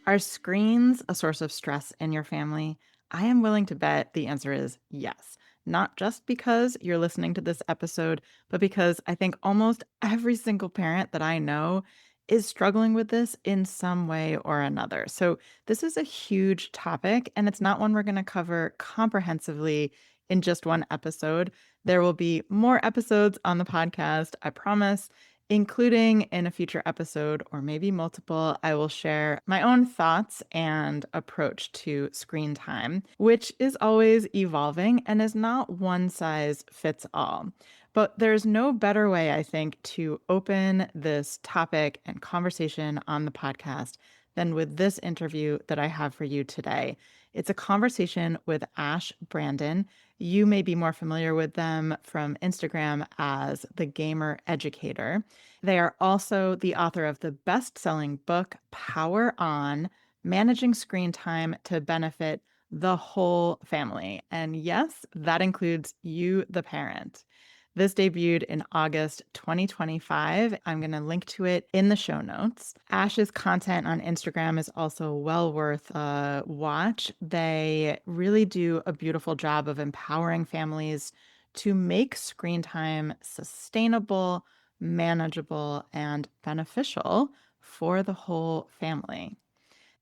Are screens a source of stress in your family? I am willing to bet the answer is yes. Not just because you're listening to this episode, but because I think almost every single parent that I know is struggling with this in some way or another. So, this is a huge topic, and it's not one we're going to cover comprehensively in just one episode. There will be more episodes on the podcast, I promise. Including in a future episode, or maybe multiple, I will share my own thoughts and approach to screen time, which is always evolving and is not one size fits all. But there's no better way, I think, to open this topic and conversation on the podcast than with this interview that I have for you today. It's a conversation with Ash Brandin. You may be more familiar with them from Instagram as TheGamerEducator. They are also the author of the best-selling book, Power On: Managing Screen Time to Benefit the Whole Family. And yes, that includes you, the parent. This debuted in August 2025. I'm going to link to it in the show notes. Ash's content on Instagram is also well worth a watch. They really do a beautiful job of empowering families to make screen time sustainable, manageable, and beneficial for the whole family.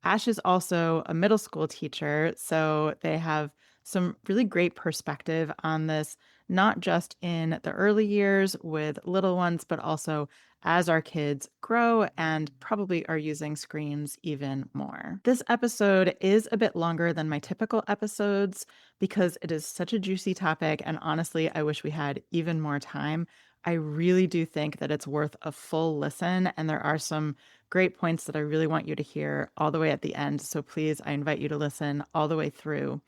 Ash is also a middle school teacher, so they have some really great perspective on this, not just in the early years with little ones, but also as our kids grow and probably are using screens even more. This episode is a bit longer than my typical episodes because it is such a juicy topic, and honestly, I wish we had even more time. I really do think that it's worth a full listen, and there are some great points that I really want you to hear all the way at the end. So please, I invite you to listen all the way through.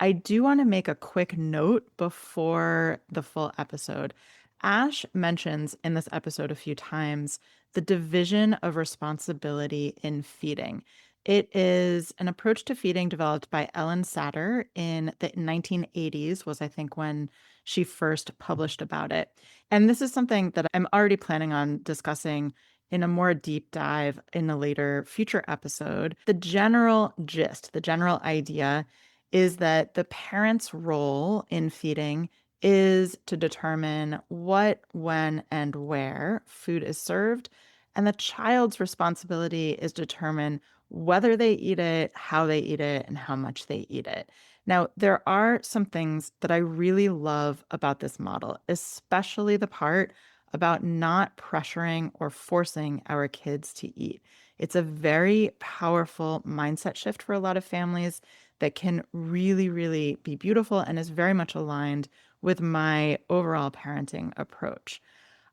I do want to make a quick note before the full episode. Ash mentions in this episode a few times the division of responsibility in feeding. It is an approach to feeding developed by Ellen Satter in the 1980s, was I think when she first published about it. And this is something that I'm already planning on discussing in a more deep dive in a later future episode. The general gist, the general idea is that the parent's role in feeding is to determine what, when, and where food is served. And the child's responsibility is to determine whether they eat it, how they eat it, and how much they eat it. Now, there are some things that I really love about this model, especially the part about not pressuring or forcing our kids to eat. It's a very powerful mindset shift for a lot of families that can really, really be beautiful and is very much aligned with my overall parenting approach.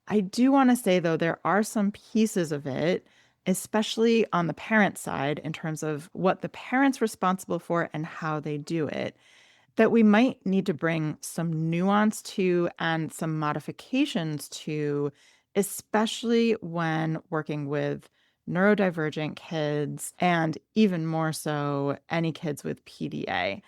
I do want to say, though, there are some pieces of it, especially on the parent side, in terms of what the parent's responsible for and how they do it, that we might need to bring some nuance to and some modifications to, especially when working with neurodivergent kids and even more so any kids with PDA.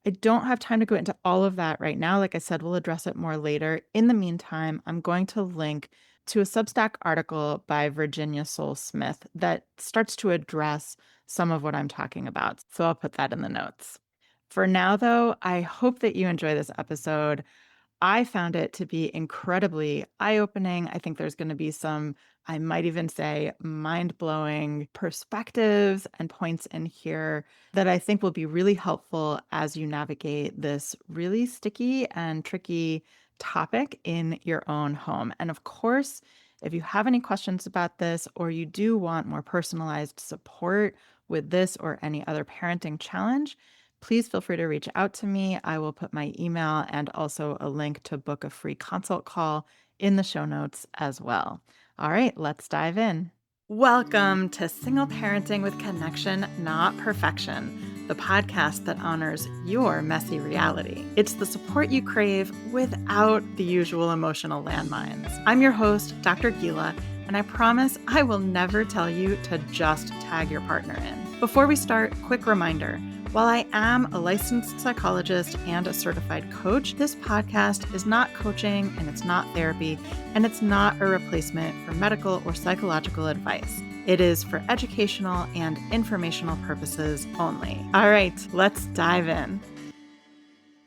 I don't have time to go into all of that right now. Like I said, we'll address it more later. In the meantime, I'm going to link to a Substack article by Virginia Soul Smith that starts to address some of what I'm talking about. So I'll put that in the notes. For now, though, I hope that you enjoy this episode. I found it to be incredibly eye-opening. I think there's going to be some, I might even say, mind-blowing perspectives and points in here that I think will be really helpful as you navigate this really sticky and tricky topic in your own home. And of course, if you have any questions about this or you do want more personalized support with this or any other parenting challenge, please feel free to reach out to me. I will put my email and also a link to book a free consult call in the show notes as well. All right, let's dive in. Welcome to Single Parenting with Connection, Not Perfection, the podcast that honors your messy reality. It's the support you crave without the usual emotional landmines. I'm your host, Dr. Gila, and I promise I will never tell you to just tag your partner in. Before we start, quick reminder. While I am a licensed psychologist and a certified coach, this podcast is not coaching and it's not therapy and it's not a replacement for medical or psychological advice. It is for educational and informational purposes only. All right, let's dive in.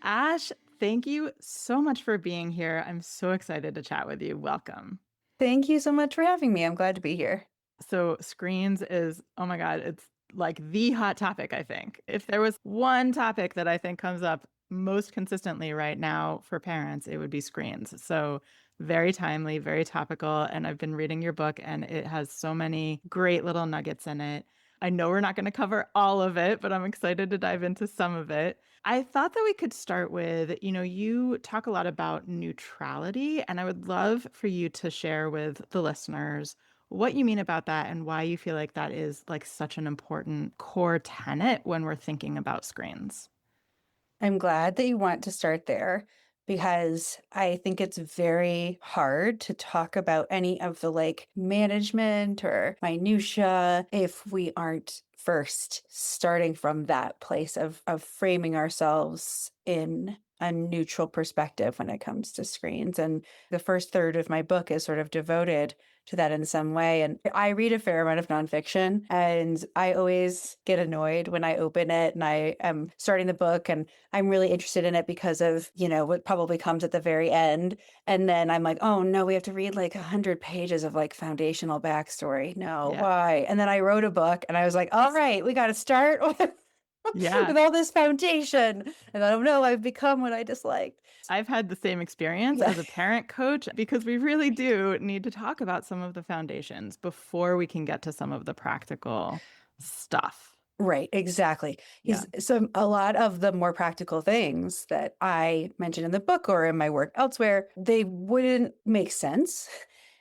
Ash, thank you so much for being here. I'm so excited to chat with you. Welcome. Thank you so much for having me. I'm glad to be here. So screens is, oh my God, it's like the hot topic, I think. If there was one topic that I think comes up most consistently right now for parents, it would be screens. So very timely, very topical. And I've been reading your book and it has so many great little nuggets in it. I know we're not going to cover all of it, but I'm excited to dive into some of it. I thought that we could start with, you talk a lot about neutrality, and I would love for you to share with the listeners what you mean about that and why you feel like that is like such an important core tenet when we're thinking about screens. I'm glad that you want to start there because I think it's very hard to talk about any of the management or minutia if we aren't first starting from that place of framing ourselves in a neutral perspective when it comes to screens. And the first third of my book is sort of devoted to that in some way. And I read a fair amount of nonfiction, and I always get annoyed when I open it and I am starting the book and I'm really interested in it because of, what probably comes at the very end. And then I'm like, oh no, we have to read like 100 pages of like foundational backstory. No, Yeah. why? And then I wrote a book and I was like, all right, we got to start Yeah. with all this foundation. And I don't know, I've become what I disliked. I've had the same experience Yeah. as a parent coach because we really do need to talk about some of the foundations before we can get to some of the practical stuff. Right, exactly. Yeah. Because a lot of the more practical things that I mentioned in the book or in my work elsewhere, they wouldn't make sense,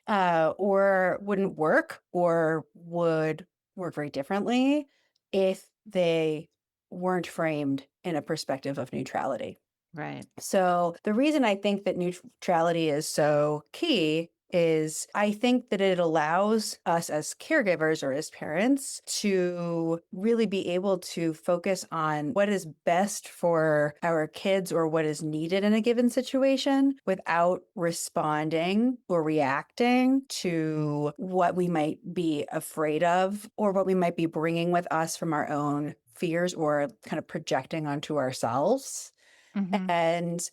or wouldn't work, or would work very differently if they weren't framed in a perspective of neutrality. Right. So the reason I think that neutrality is so key is I think that it allows us as caregivers or as parents to really be able to focus on what is best for our kids or what is needed in a given situation without responding or reacting to what we might be afraid of or what we might be bringing with us from our own fears or kind of projecting onto ourselves. Mm-hmm. And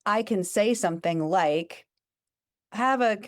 I can say something like, have a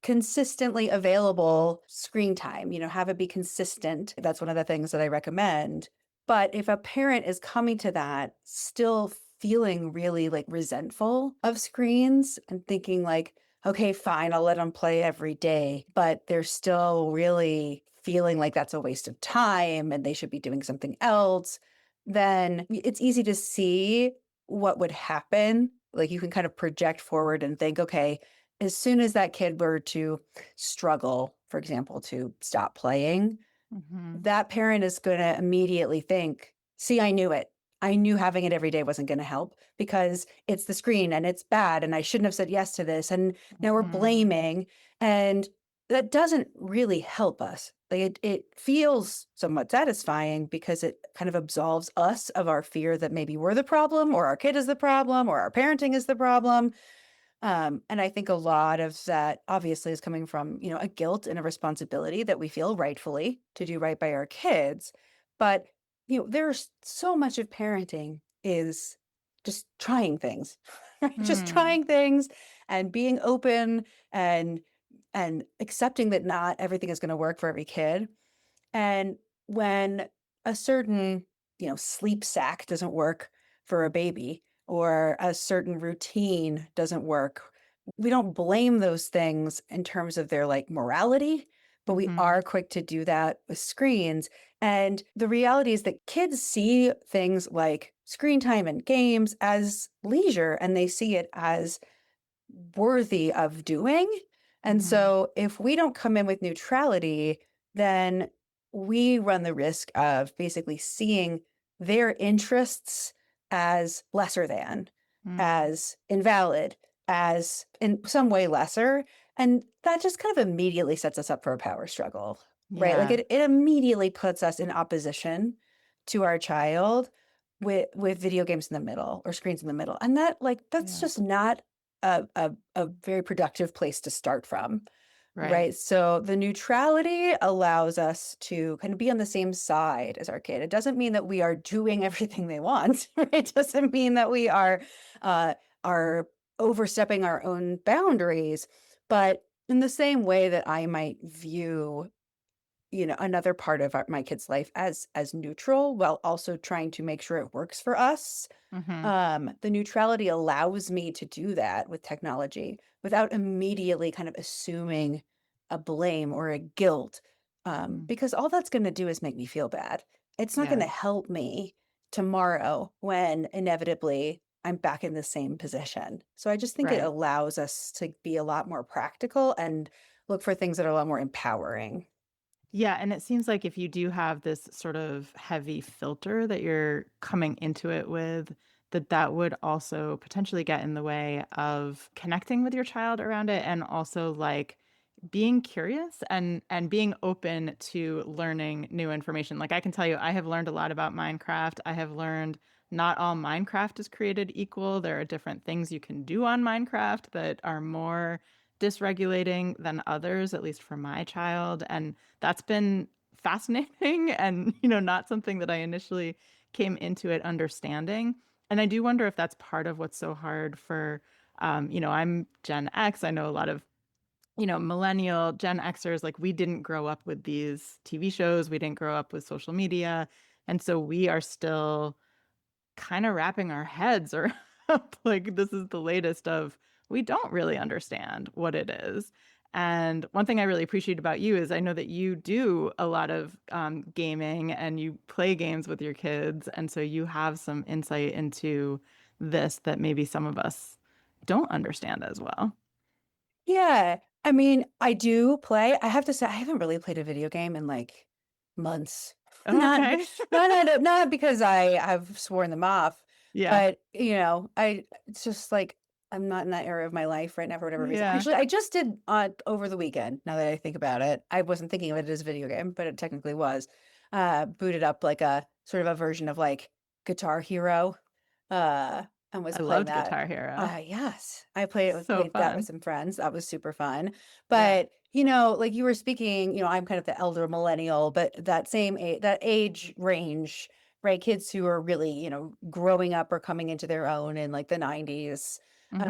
consistently available screen time, have it be consistent. That's one of the things that I recommend. But if a parent is coming to that still feeling really like resentful of screens and thinking like, okay, fine, I'll let them play every day, but they're still really feeling like that's a waste of time and they should be doing something else, then it's easy to see what would happen. Like you can kind of project forward and think, okay, as soon as that kid were to struggle, for example, to stop playing, Mm-hmm. that parent is going to immediately think, see, I knew it. I knew having it every day wasn't going to help because it's the screen and it's bad and I shouldn't have said yes to this. And now we're Mm-hmm. blaming. And that doesn't really help us. Like it feels somewhat satisfying because it kind of absolves us of our fear that maybe we're the problem or our kid is the problem or our parenting is the problem. And I think a lot of that obviously is coming from, a guilt and a responsibility that we feel rightfully to do right by our kids. But, there's so much of parenting is just trying things, right? Just Mm. trying things and being open and accepting that not everything is going to work for every kid. And when a certain, sleep sack doesn't work for a baby or a certain routine doesn't work, we don't blame those things in terms of their like morality, but we Mm-hmm. are quick to do that with screens. And the reality is that kids see things like screen time and games as leisure and they see it as worthy of doing. And Mm-hmm. so if we don't come in with neutrality, then we run the risk of basically seeing their interests as lesser than, Mm. as invalid, as in some way lesser. And that just kind of immediately sets us up for a power struggle, right? Like Yeah. it immediately puts us in opposition to our child with video games in the middle or screens in the middle. And that's Yeah. just not a very productive place to start from. Right. Right. So the neutrality allows us to kind of be on the same side as our kid. It doesn't mean that we are doing everything they want. Right? It doesn't mean that we uh, are overstepping our own boundaries. But in the same way that I might view, another part of my kid's life as neutral, while also trying to make sure it works for us, Mhm. the neutrality allows me to do that with technology without immediately kind of assuming a blame or a guilt, Mm. because all that's going to do is make me feel bad. It's not going Yeah. to help me tomorrow when inevitably I'm back in the same position. So I just think it Right. allows us to be a lot more practical and look for things that are a lot more empowering. Yeah, and it seems like if you do have this sort of heavy filter that you're coming into it with, that that would also potentially get in the way of connecting with your child around it and also like being curious and being open to learning new information. Like I can tell you, I have learned a lot about Minecraft. I have learned not all Minecraft is created equal. There are different things you can do on Minecraft that are more dysregulating than others, at least for my child. And that's been fascinating and, not something that I initially came into it understanding. And I do wonder if that's part of what's so hard for, I'm Gen X. I know a lot of millennial Gen Xers, like we didn't grow up with these TV shows, we didn't grow up with social media. And so we are still kind of wrapping our heads around like this is the latest of we don't really understand what it is. And one thing I really appreciate about you is I know that you do a lot of gaming and you play games with your kids. And so you have some insight into this that maybe some of us don't understand as well. Yeah. I mean, I do play. I have to say, I haven't really played a video game in like months. Not, Okay. not because I have sworn them off, Yeah. but it's just like I'm not in that era of my life right now for whatever reason. Yeah. Actually, I just did over the weekend. Now that I think about it, I wasn't thinking of it as a video game, but it technically was. Booted up like a sort of a version of like Guitar Hero, uh, and was I playing loved that. Guitar Hero. Yes, So played that with fun. some friends. That was super fun. Yeah. But, like you were speaking, I'm kind of the elder millennial, but that age range, right? Kids who are really, growing up or coming into their own in like the 90s, Hmm.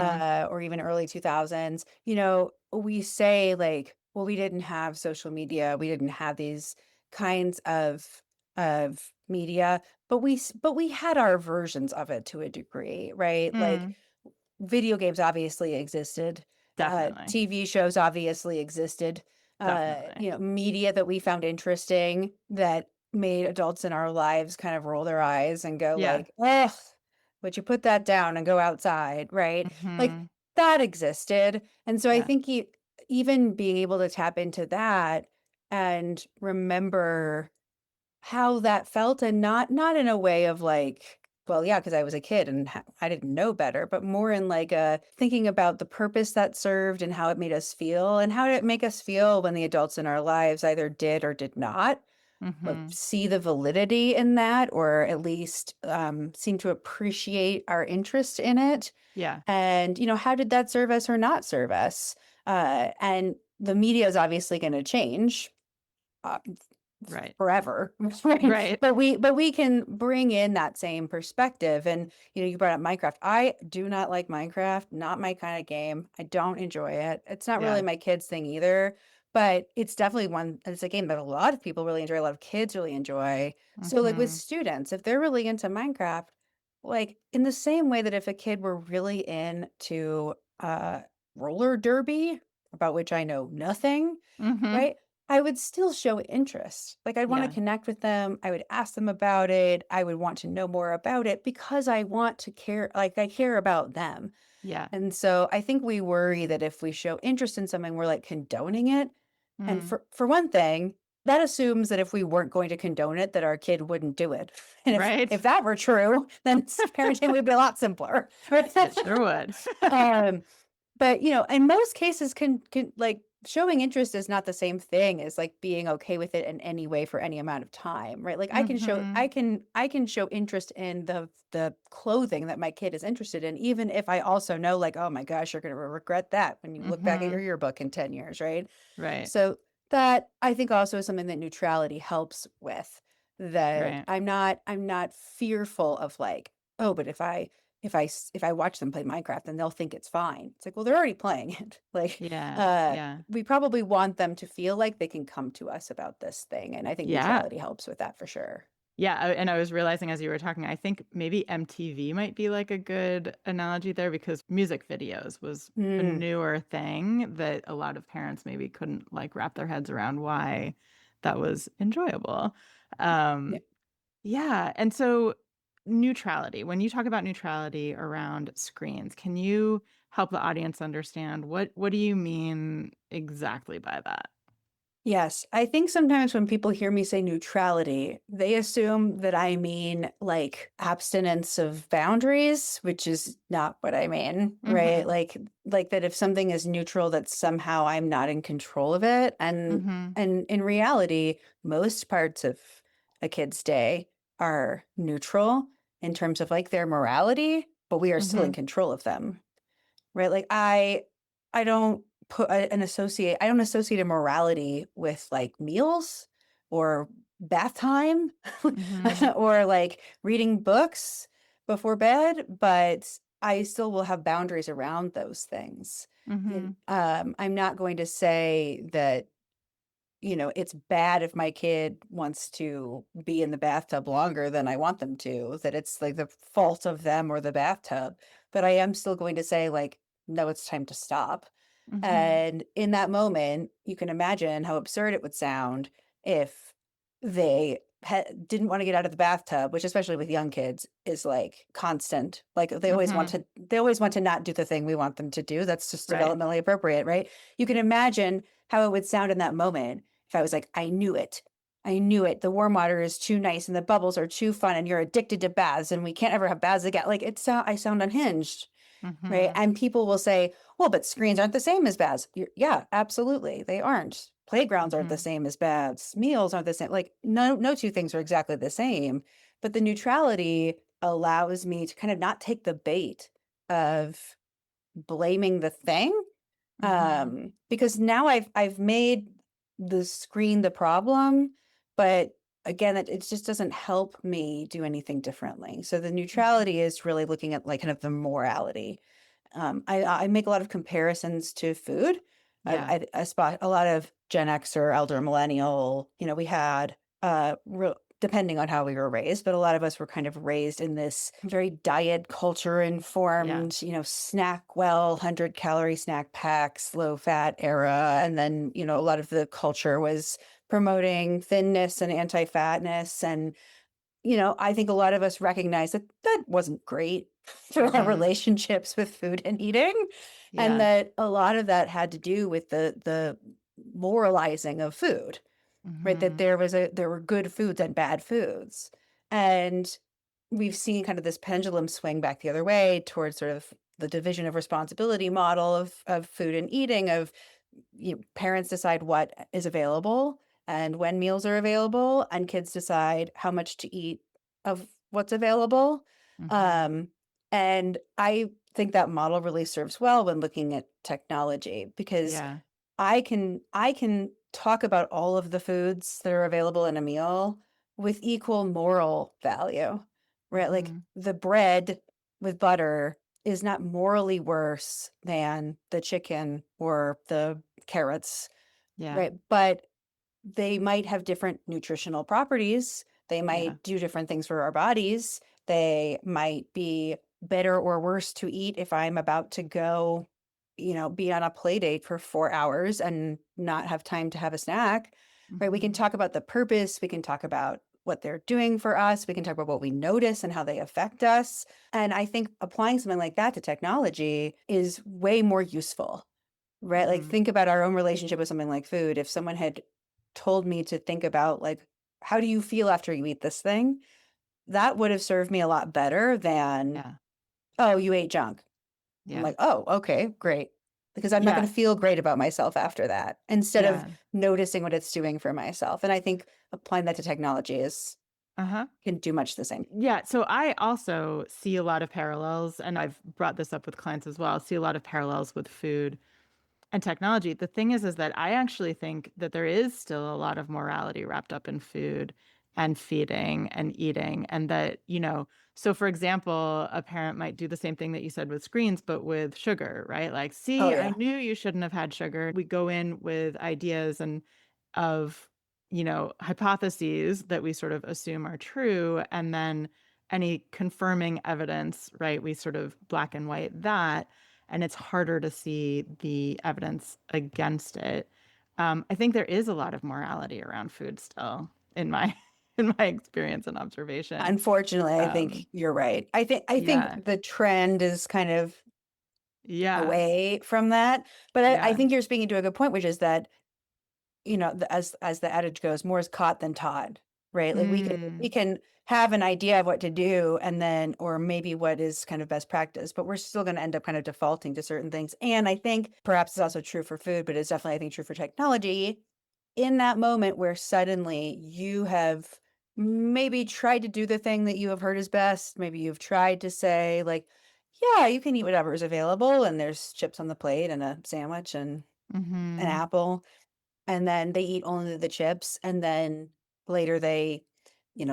or even early 2000s, we say like, well, we didn't have social media, we didn't have these kinds of media, but we had our versions of it to a degree, right? Like Mm, video games obviously existed. definitely. TV shows obviously existed. Definitely. Media that we found interesting that made adults in our lives kind of roll their eyes and go Yeah. like, "Eh, would you put that down and go outside?" Right? Like Hmm. that existed. And so I Yeah. think even being able to tap into that and remember how that felt, and not in a way of like, well, yeah, because I was a kid and I didn't know better, but more in like thinking about the purpose that served and how it made us feel, and how did it make us feel when the adults in our lives either did or did not like Hmm. see the validity in that, or at least seem to appreciate our interest in it. Yeah. And how did that serve us or not serve us? And the media is obviously going to change, uh, Right. forever, right? Right. But we can bring in that same perspective. And you brought up Minecraft. I do not like Minecraft, not my kind of game. I don't enjoy it. It's not really Yeah. my kids thing either, but it's definitely it's a game that a lot of people really enjoy, a lot of kids really enjoy. So like with Hmm. students, if they're really into Minecraft, like in the same way that if a kid were really into roller derby, about which I know nothing, Hmm. right? I would still show interest. Like, I'd wanna Yeah. connect with them, I would ask them about it, I would want to know more about it because I want to care, like, I care about them. Yeah. And so I think we worry that if we show interest in something, we're, like, condoning it. And Mm. for one thing, that assumes that if we weren't going to condone it, that our kid wouldn't do it. And Right. if that were true, then parenting would be a lot simpler, right? It sure would. Um, but, in most cases can like showing interest is not the same thing as like being okay with it in any way for any amount of time, right? Like Mhm. I can show interest in the clothing that my kid is interested in, even if I also know like, oh my gosh, you're gonna regret that when you look back at your Mhm. yearbook in 10 years, right? Right. So that I think also is something that neutrality helps with. That Right. I'm not fearful of like, oh, but if I watch them play Minecraft, then they'll think it's fine. It's like, well, they're already playing it. Like, Yeah. Yeah. we probably want them to feel like they can come to us about this thing, and I think Yeah. neutrality helps with that for sure. Yeah, and I was realizing as you were talking, I think maybe MTV might be like a good analogy there because music videos was a Mm, newer thing that a lot of parents maybe couldn't like wrap their heads around why that was enjoyable. yeah. Um, yeah, and so neutrality, when you talk about neutrality around screens, can you help the audience understand what do you mean exactly by that? Yes, I think sometimes when people hear me say neutrality, they assume that I mean like abstinence of boundaries, which is not what I mean, right? Mhm. Like that if something is neutral, that somehow I'm not in control of it. Mhm. And in reality, most parts of a kid's day are neutral in terms of like their morality, but we are still in Mhm. control of them. Right? Like I don't I don't associate a morality with like meals or bath time Mhm. or like reading books before bed, but I still will have boundaries around those things. And Mhm. I'm not going to say that it's bad if my kid wants to be in the bathtub longer than I want them to, that it's like the fault of them or the bathtub. But I am still going to say, like, no, it's time to stop. Mhm. And in that moment, you can imagine how absurd it would sound if they didn't want to get out of the bathtub, which especially with young kids is like constant. Like Mhm. they always want to not do the thing we want them to do. That's just Right. developmentally appropriate, right? You can imagine how it would sound in that moment if I was like, I knew it. I knew it. The warm water is too nice and the bubbles are too fun and you're addicted to baths and we can't ever have baths again. Like I sound unhinged, right? Mhm. And people will say, well, but screens aren't the same as baths. Yeah, absolutely. They aren't. Playgrounds aren't the Mhm. same as baths. Meals aren't the same. Like no two things are exactly the same. But the neutrality allows me to kind of not take the bait of blaming the thing, Mhm. because now I've made the screen the problem, but again, it just doesn't help me do anything differently. So the Mhm. neutrality is really looking at like kind of the morality. I make a lot of comparisons to food. Yeah. I spot a lot of Gen X or elder millennial. We had depending on how we were raised, but a lot of us were kind of raised in this very diet culture Yeah. informed, snack well, 100-calorie snack packs, low fat era, and then a lot of the culture was promoting thinness and anti-fatness, and I think a lot of us recognize that that wasn't great for our Mhm. relationships with food and eating, and Yeah. that a lot of that had to do with the moralizing of food, right? That Mhm. there were good foods and bad foods. And we've seen kind of this pendulum swing back the other way towards sort of the division of responsibility model of food and eating of parents decide what is available and when meals are available, and kids decide how much to eat of what's available. Mhm. Um, and I think that model really serves well when looking at technology because Yeah. I can talk about all of the foods that are available in a meal with equal moral value, right? Like Mhm. the bread with butter is not morally worse than the chicken or the carrots, Yeah. right? But they might have different nutritional properties. They Yeah. might do different things for our bodies. They might be better or worse to eat if I'm about to go, be on a play date for 4 hours and not have time to have a snack, right? We can Mhm. talk about the purpose. We can talk about what they're doing for us. We can talk about what we notice and how they affect us. And I think applying something like that to technology is way more useful, right? Like Mhm. think about our own relationship with something like food. If someone had told me to think about like, how do you feel after you eat this thing? That would have served me a lot better than, Yeah. oh, you ate junk. I'm Yeah. like, oh, okay, great. because I'm not going Yeah. to feel great about myself after that instead of Yeah. noticing what it's doing for myself. And I think applying that to technology is Uh-huh. can do much the same. Yeah, so I also see a lot of parallels, and I've brought this up with clients as well. See a lot of parallels with food and technology. The thing is that I actually think that there is still a lot of morality wrapped up in food and feeding and eating. And that, so for example, a parent might do the same thing that you said with screens, but with sugar, right? Like, Oh see, I yeah. knew you shouldn't have had sugar. We go in with ideas and of, hypotheses that we sort of assume are true. And then any confirming evidence, right? We sort of black and white that, and it's harder to see the evidence against it. I think there is a lot of morality around food still in my in my experience and observation. Unfortunately, I think Um, you're right. I think yeah, the trend is kind of yeah, away from that. But I yeah. think you're speaking to a good point, which is that, as the adage goes, more is caught than taught, right? Like we Mm, can have an idea of what to do and then or maybe what is kind of best practice, but we're still going to end up kind of defaulting to certain things. And I think perhaps it's also true for food, but it's definitely I think true for technology in that moment where suddenly you have maybe tried to do the thing that you have heard is best. Maybe you've tried to say, like, yeah, you can eat whatever is available, and there's chips on the plate and a sandwich and an mm-hmm, apple. And then they eat only the chips. And then later they,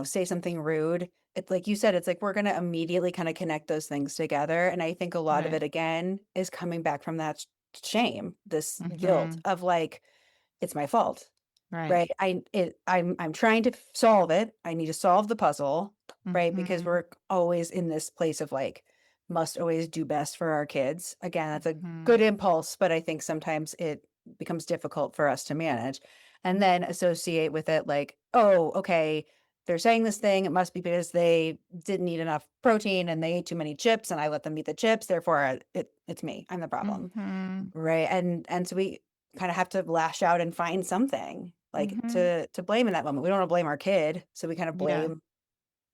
say something rude. It's like you said, it's like we're going to immediately kind of connect those things together. And I think a lot of right. it, again, is coming back from that shame, this guilt Mm-hmm, of like, it's my fault. right. Right? I'm trying to solve it. I need to solve the puzzle, right? Because Mm-hmm, we're always in this place of like must always do best for our kids. Again, that's a mm-hmm, good impulse, but I think sometimes it becomes difficult for us to manage. And then associate with it like, oh, okay, they're saying this thing, it must be because they didn't eat enough protein and they ate too many chips and I let them eat the chips, therefore it's me. I'm the problem. mm-hmm, Right, and so we kinda have to lash out and find something, like, mm-hmm. to blame in that moment. We don't wanna blame our kid, so we kinda Yeah, blame,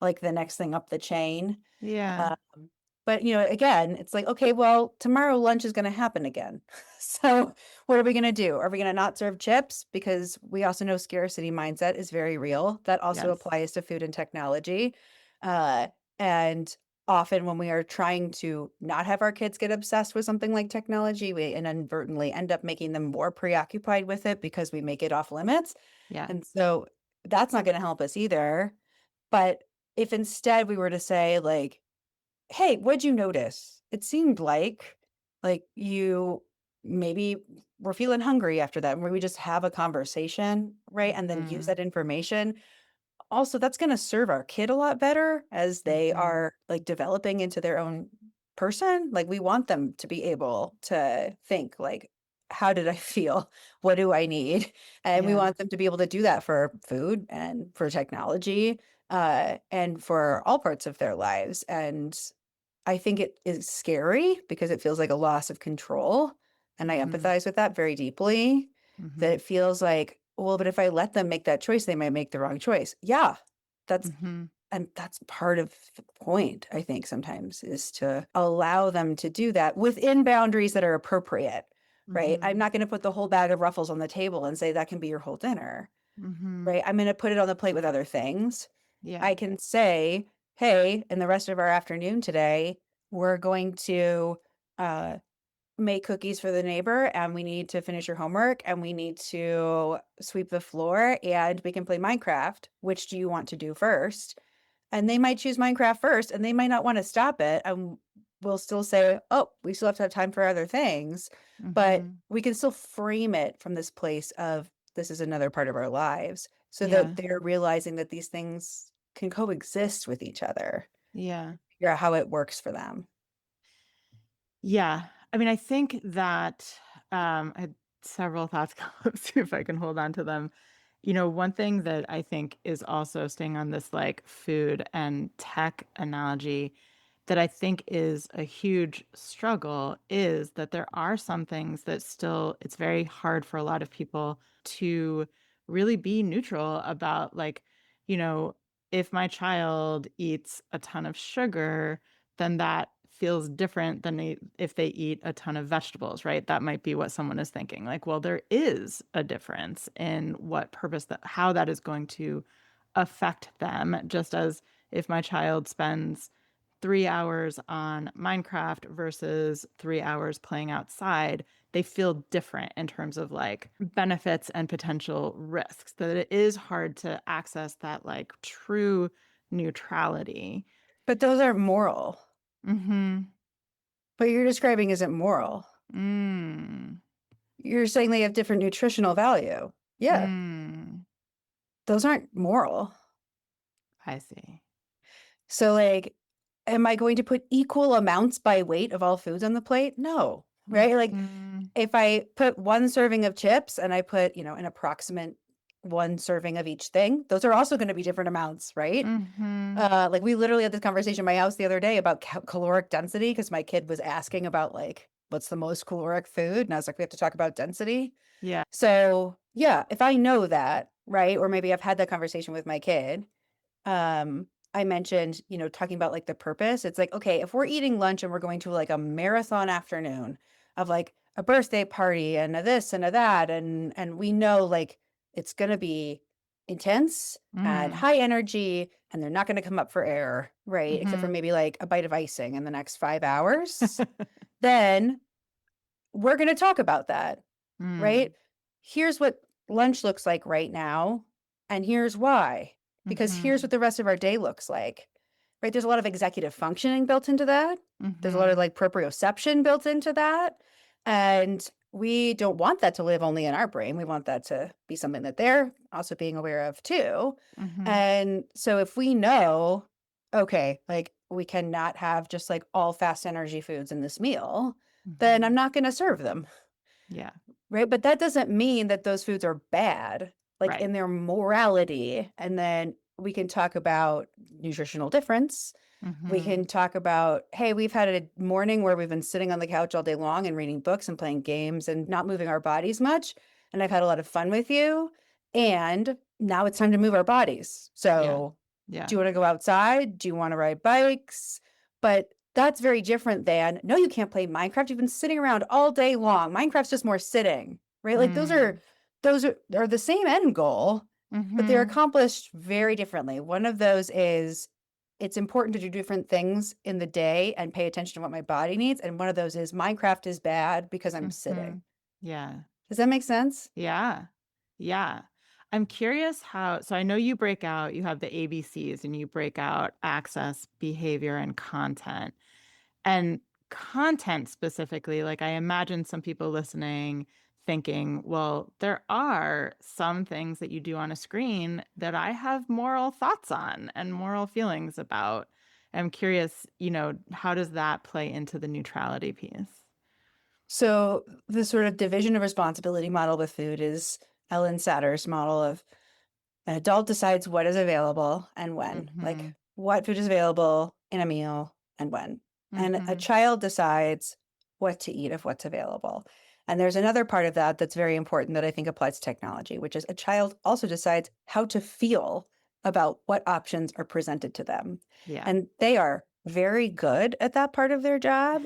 like, the next thing up the chain. yeah, Um, but, again, it's like, "Okay, well, tomorrow lunch is gonna happen again." So, what are we gonna do? Are we gonna not serve chips? Because we also know scarcity mindset is very real. That also yes, applies to food and technology. Uh, and often when we are trying to not have our kids get obsessed with something like technology, we inadvertently end up making them more preoccupied with it because we make it off limits. yeah, And so that's not gonna help us either. But if instead we were to say, like, "Hey, what'd you notice? It seemed like you maybe were feeling hungry after that," where we just have a conversation, right? And then use mm-hmm, that information. Also, that's gonna serve our kid a lot better as they mm-hmm, are, like, developing into their own person. Like, we want them to be able to think, like, "How did I feel? What do I need?" And we yeah, want them to be able to do that for food and for technology, and for all parts of their lives, and I think it is scary because it feels like a loss of control, and I mm-hmm, empathize with that very deeply, that mm-hmm, it feels like, well, but if I let them make that choice, they might make the wrong choice. Yeah, that's mm-hmm, and that's part of the point, I think sometimes, is to allow them to do that within boundaries that are appropriate, right? I'm mm-hmm. not gonna put the whole bag of Ruffles on the table and say that can be your whole dinner, Mhm. right? I'm gonna put it on the plate with other things. Yeah. I can say, "Hey, in the rest of our afternoon today, we're going to, uh, make cookies for the neighbor, and we need to finish your homework, and we need to sweep the floor, and we can play Minecraft. Which do you want to do first?" And they might choose Minecraft first, and they might not wanna stop it, and we'll still say, "Oh, we still have to have time for other things," but Mhm. we can still frame it from this place of, "This is another part of our lives," so that Yeah. they're realizing that these things can coexist with each other, Yeah. figure out how it works for them. Yeah. I mean, I think that I had several thoughts. Let's see if I can hold on to them. One thing that I think is also staying on this like food and tech analogy that I think is a huge struggle is that there are some things that still it's very hard for a lot of people to really be neutral about like, you know, if my child eats a ton of sugar, then that feels different than if they eat a ton of vegetables, right? That might be what someone is thinking. Like, well, there is a difference in what purpose that how that is going to affect them, just as if my child spends 3 hours on Minecraft versus 3 hours playing outside, they feel different in terms of like benefits and potential risks. That it is hard to access that like true neutrality. But those aren't moral. Mm-hmm. What you're describing isn't moral. Mm. You're saying they have different nutritional value. Yeah, Mm. those aren't moral. I see. So, like, am I going to put equal amounts by weight of all foods on the plate? No, right? Like, Mm-hmm. if I put one serving of chips and I put, an approximate one serving of each thing, those are also going to be different amounts, right? Mm-hmm. Like we literally had this conversation in my house the other day about caloric density because my kid was asking about like what's the most caloric food, and I was like, we have to talk about density. Yeah. So yeah, if I know that, right, or maybe I've had that conversation with my kid, I mentioned, talking about like the purpose. It's like, okay, if we're eating lunch and we're going to like a marathon afternoon of like a birthday party and a this and a that, and we know like it's gonna be intense and Mm. high energy and they're not gonna come up for air, right? Except for Mm-hmm. maybe like a bite of icing in the next 5 hours, then we're gonna talk about that, right? Mm. Here's what lunch looks like right now, and here's why. Because here's Mm-hmm. what the rest of our day looks like. Right? There's a lot of executive functioning built into that. There's a lot of Mm-hmm. like proprioception built into that. And we don't want that to live only in our brain. We want that to be something that they're also being aware of too. Mm-hmm. And so if we know, okay, like we cannot have just like all fast energy foods in this meal, then Mm-hmm. I'm not going to serve them. Yeah. Right, but that doesn't mean that those foods are bad, like, Right. in their morality, and then we can talk about nutritional difference. We Mm-hmm. can talk about, "Hey, we've had a morning where we've been sitting on the couch all day long and reading books and playing games and not moving our bodies much, and I've had a lot of fun with you, and now it's time to move our bodies. Yeah. So, Yeah. do you wanna go outside? Do you wanna ride bikes?" But that's very different than, "No, you can't play Minecraft. You've been sitting around all day long. Minecraft's just more sitting." Right? Like, Mm. those are the same end goal, but they're Mm-hmm. accomplished very differently. One of those is, it's important to do different things in the day and pay attention to what my body needs, and one of those is Minecraft is bad because I'm Mm-hmm. sitting. Yeah. Does that make sense? Yeah. Yeah. I'm curious how, so I know you break out, you have the ABCs and you break out access, behavior, and content. And content specifically, like I imagine some people listening thinking, well, there are some things that you do on a screen that I have moral thoughts on and moral feelings about. I'm curious, how does that play into the neutrality piece? So, the sort of division of responsibility model with food is Ellen Satter's model of an adult decides what is available and when, like Mm-hmm. what food is available in a meal and when. And a Mm-hmm. child decides what to eat of what's available. And there's another part of that that's very important that I think applies to technology, which is a child also decides how to feel about what options are presented to them. Yeah. And they are very good at that part of their job,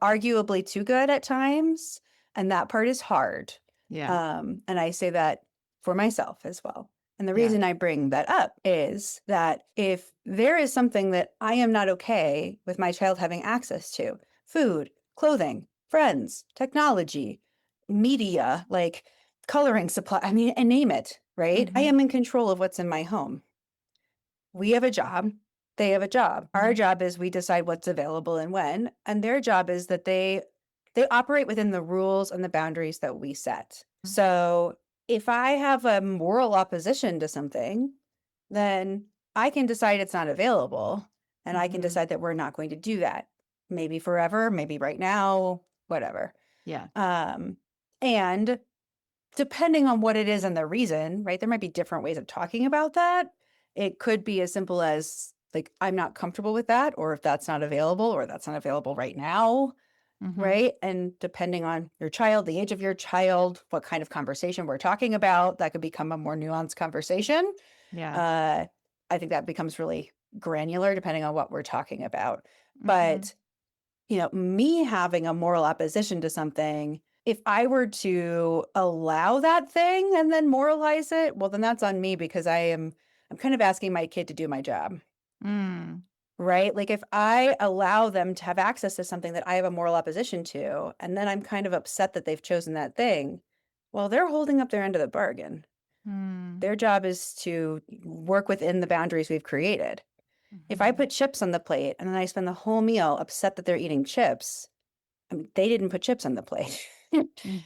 arguably too good at times, and that part is hard. Yeah. And I say that for myself as well. And the Yeah. reason I bring that up is that if there is something that I am not okay with my child having access to, food, clothing, friends, technology, media, like coloring supply, I mean, and name it, right? I Mm-hmm. am in control of what's in my home. We have a job. They have a job. Our Mm-hmm. job is we decide what's available and when, and their job is that they operate within the rules and the boundaries that we set. So, if I have a moral opposition to something, then I can decide it's not available, and I can Mm-hmm. decide that we're not going to do that. Maybe forever, maybe right now, whatever. Yeah. Um, and depending on what it is and the reason, right? There might be different ways of talking about that. It could be as simple as like, I'm not comfortable with that, or if that's not available, or that's not available right now, Mm-hmm. right? And depending on your child, the age of your child, what kind of conversation we're talking about, that could become a more nuanced conversation. Yeah. Uh, I think that becomes really granular depending on what we're talking about. Mm-hmm. But Me having a moral opposition to something, if I were to allow that thing and then moralize it, well, then that's on me because I'm kind of asking my kid to do my job, Mm. right? Like if I allow them to have access to something that I have a moral opposition to, and then I'm kind of upset that they've chosen that thing, well, they're holding up their end of the bargain. Mm. Their job is to work within the boundaries we've created. If I Mhm. put chips on the plate and then I spend the whole meal upset that they're eating chips, I mean, they didn't put chips on the plate,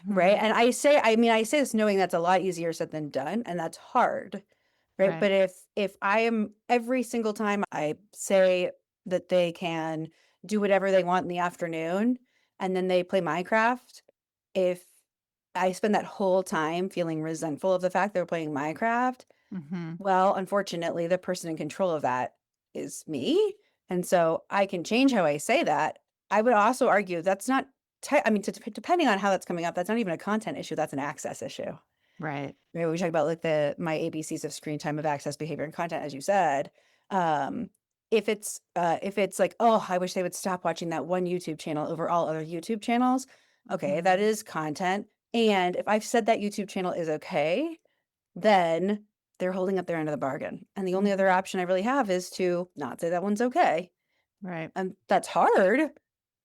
right? Mhm. And I say this knowing that's a lot easier said than done, and that's hard, right? Right. But if I am every single time I say that they can do whatever they want in the afternoon, and then they play Minecraft, if I spend that whole time feeling resentful of the fact they're playing Minecraft, Mhm. well, unfortunately, the person in control of that is me, and so I can change how I say that. I would also argue that's not I mean, depending on how that's coming up, that's not even a content issue, that's an access issue. Right. Right, we talk about, like, the my ABCs of screen time, of access, behavior, and content, as you said. Um, if it's like, "Oh, I wish they would stop watching that one YouTube channel over all other YouTube channels," okay, that Mhm. is content, and if I've said that YouTube channel is okay, then they're holding up their end of the bargain, and the only other Mhm. option I really have is to not say that one's okay, Right. and that's hard,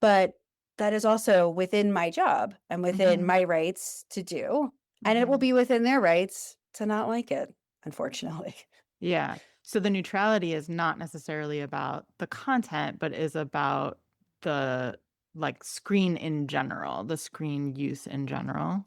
but that is also within my job and within Mhm. my rights to do, and it will Mhm. be within their rights to not like it, unfortunately. Yeah. So the neutrality is not necessarily about the content, but is about the, like, screen in general, the screen use in general?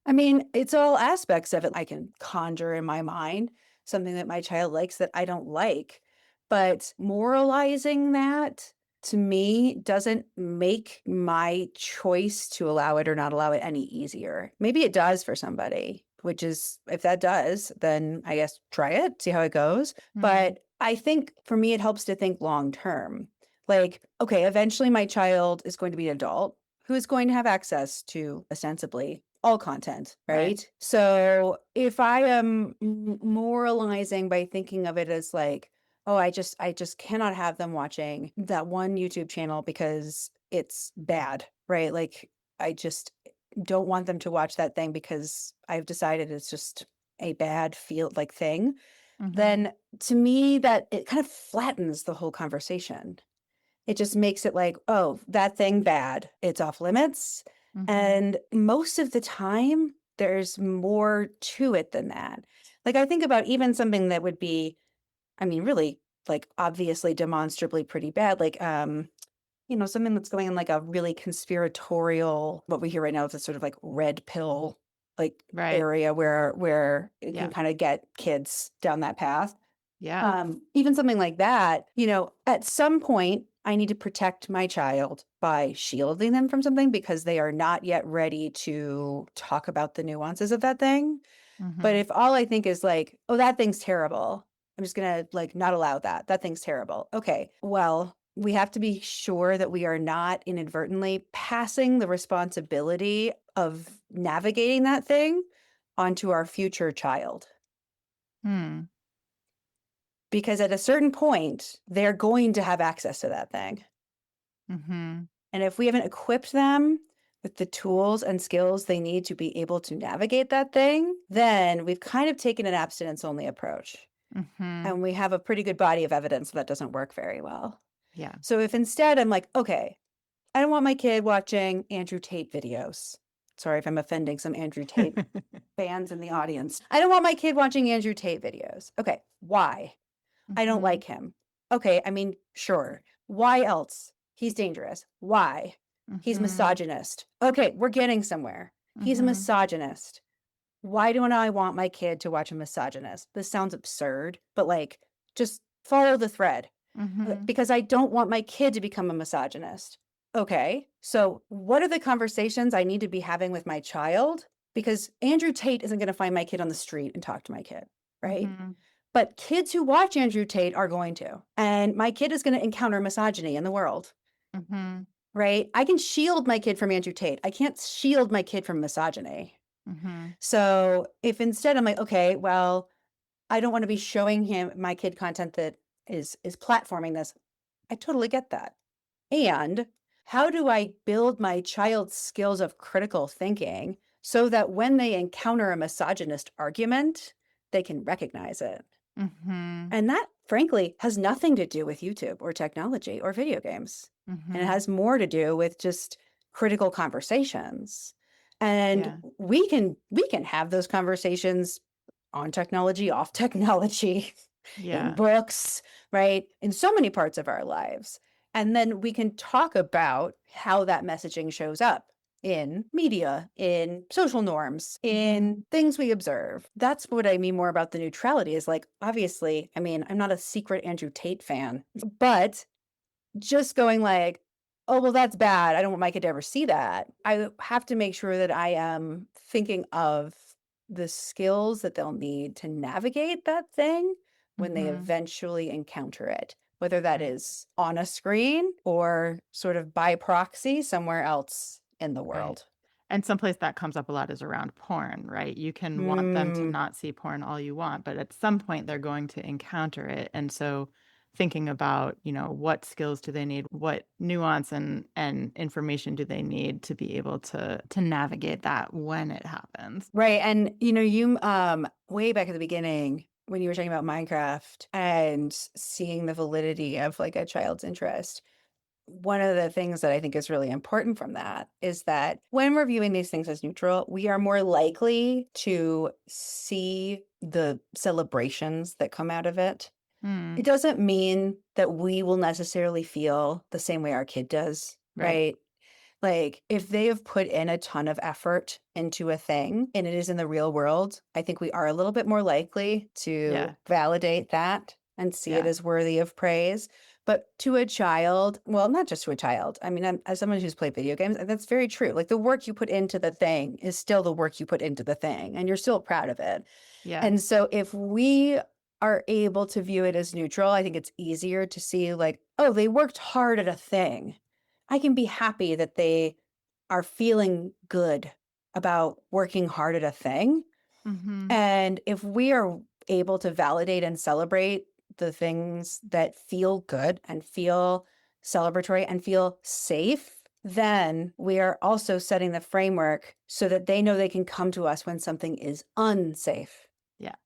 I mean, it's all aspects of it. I can conjure in my mind something that my child likes that I don't like, but moralizing that to me doesn't make my choice to allow it or not allow it any easier. Maybe it does for somebody, which is, if that does, then I guess try it, see how it goes. Mm. But I think for me, it helps to think long term. Like, okay, eventually my child is going to be an adult who is going to have access to ostensibly all content, Right. right? So if I am moralizing by thinking of it as like, oh, I just cannot have them watching that one YouTube channel because it's bad, right? Like I just don't want them to watch that thing because I've decided it's just a bad field like thing, Mhm. then to me that it kind of flattens the whole conversation. It just makes it like, "Oh, that thing bad. It's off limits." Mhm. And most of the time, there's more to it than that. Like, I think about even something that would be, I mean, really, like, obviously demonstrably pretty bad, like, something that's going in, like, a really conspiratorial what we hear right now is a sort of, like, red pill, like, Right. area where it can Yeah. kinda get kids down that path. Yeah. Even something like that, at some point, I need to protect my child by shielding them from something because they are not yet ready to talk about the nuances of that thing. But Mhm. if all I think is like, "Oh, that thing's terrible," I'm just gonna, like, not allow that. That thing's terrible. Okay, well, we have to be sure that we are not inadvertently passing the responsibility of navigating that thing onto our future child. Hmm. Because at a certain point, they're going to have access to that thing. Mhm. And if we haven't equipped them with the tools and skills they need to be able to navigate that thing, then we've kind of taken an abstinence only approach. Mhm. And we have a pretty good body of evidence that doesn't work very well. Yeah. So if instead I'm like, okay, I don't want my kid watching Andrew Tate videos. Sorry if I'm offending some Andrew Tate fans in the audience. I don't want my kid watching Andrew Tate videos. Okay, why? I don't Mhm. like him. Okay, I mean, sure. Why else? He's dangerous. Why? He's Mhm. misogynist. Okay, we're getting somewhere. He's a Mhm. misogynist. Why do I want my kid to watch a misogynist? This sounds absurd, but like, just follow the thread. Mhm. Because I don't want my kid to become a misogynist. Okay, so what are the conversations I need to be having with my child? Because Andrew Tate isn't going to find my kid on the street and talk to my kid, right? Mhm. But kids who watch Andrew Tate are going to. And my kid is going to encounter misogyny in the world, Mhm. right? I can shield my kid from Andrew Tate. I can't shield my kid from misogyny. Mhm. So if instead I'm like, okay, well, I don't want to be showing him my kid content that is platforming this. I totally get that. And How do I build my child's skills of critical thinking so that when they encounter a misogynist argument, they can recognize it? Mhm. And that, frankly, has nothing to do with YouTube or technology or video games. And it Mhm. has more to do with just critical conversations. And Yeah. we can have those conversations on technology, off technology, in Yeah. books, right? In so many parts of our lives. And then we can talk about how that messaging shows up in media, in social norms, Mhm. in things we observe. That's what I mean more about the neutrality is like, obviously, I mean, I'm not a secret Andrew Tate fan, but just going like, "Oh, well, that's bad. I don't want my kid to ever see that." I have to make sure that I am thinking of the skills that they'll need to navigate that thing when they Mhm. eventually encounter it, whether that Right. is on a screen or sort of by proxy somewhere else in the Right. world. And someplace that comes up a lot is around porn, right? You can want them to Mm. not see porn all you want, but at some point they're going to encounter it. And so thinking about, what skills do they need? What nuance and information do they need to be able to navigate that when it happens? Right, and, you, way back at the beginning, when you were talking about Minecraft and seeing the validity of, like, a child's interest, one of the things that I think is really important from that is that when we're viewing these things as neutral, we are more likely to see the celebrations that come out of it. It Mm, doesn't mean that we will necessarily feel the same way our kid does, right. right? Like, if they have put in a ton of effort into a thing and it is in the real world, I think we are a little bit more likely to Yeah. validate that and see it Yeah. as worthy of praise. But to a child, well, not just to a child. I mean, as someone who's played video games, that's very true. Like the work you put into the thing is still the work you put into the thing, and you're still proud of it. Yeah. And so if we are able to view it as neutral, I think it's easier to see like, oh, they worked hard at a thing. I can be happy that they are feeling good about working hard at a thing. Mhm. And if we are able to validate and celebrate the things that feel good and feel celebratory and feel safe, then we are also setting the framework so that they know they can come to us when something is unsafe. Yeah.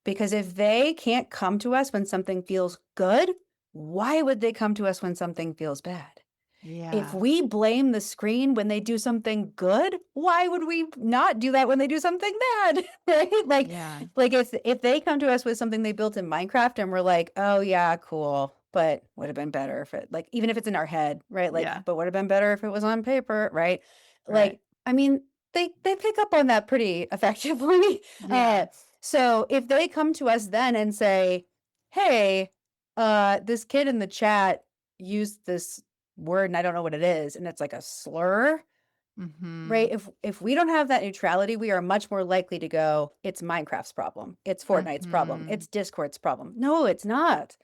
Because if they can't come to us when something feels good, why would they come to us when something feels bad? If Yeah. we blame the screen when they do something good, why would we not do that when they do something bad? Right? Like Yeah. like if they come to us with something they built in Minecraft and we're like, "Oh yeah, cool, but would have been better if it," like even if it's in our head, right? Like, Yeah. "But would have been better if it was on paper," right? Right. Like, I mean, they pick up on that pretty effectively. Uh Yeah. so if they come to us then and say, "Hey, this kid in the chat used this word and I don't know what it is, and it's like a slur, right? Mhm. If we don't have that neutrality, we are much more likely to go, it's Minecraft's problem, it's Fortnite's problem, Mhm. it's Discord's problem. No, it's not.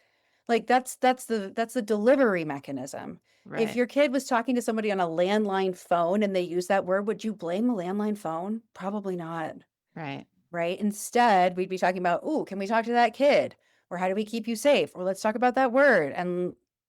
Like that's the delivery mechanism. If Right. your kid was talking to somebody on a landline phone and they use that word, would you blame the landline phone? Probably not. Right. Right? Instead, we'd be talking about, "Ooh, can we talk to that kid?" Or "How do we keep you safe?" Or "Let's talk about that word."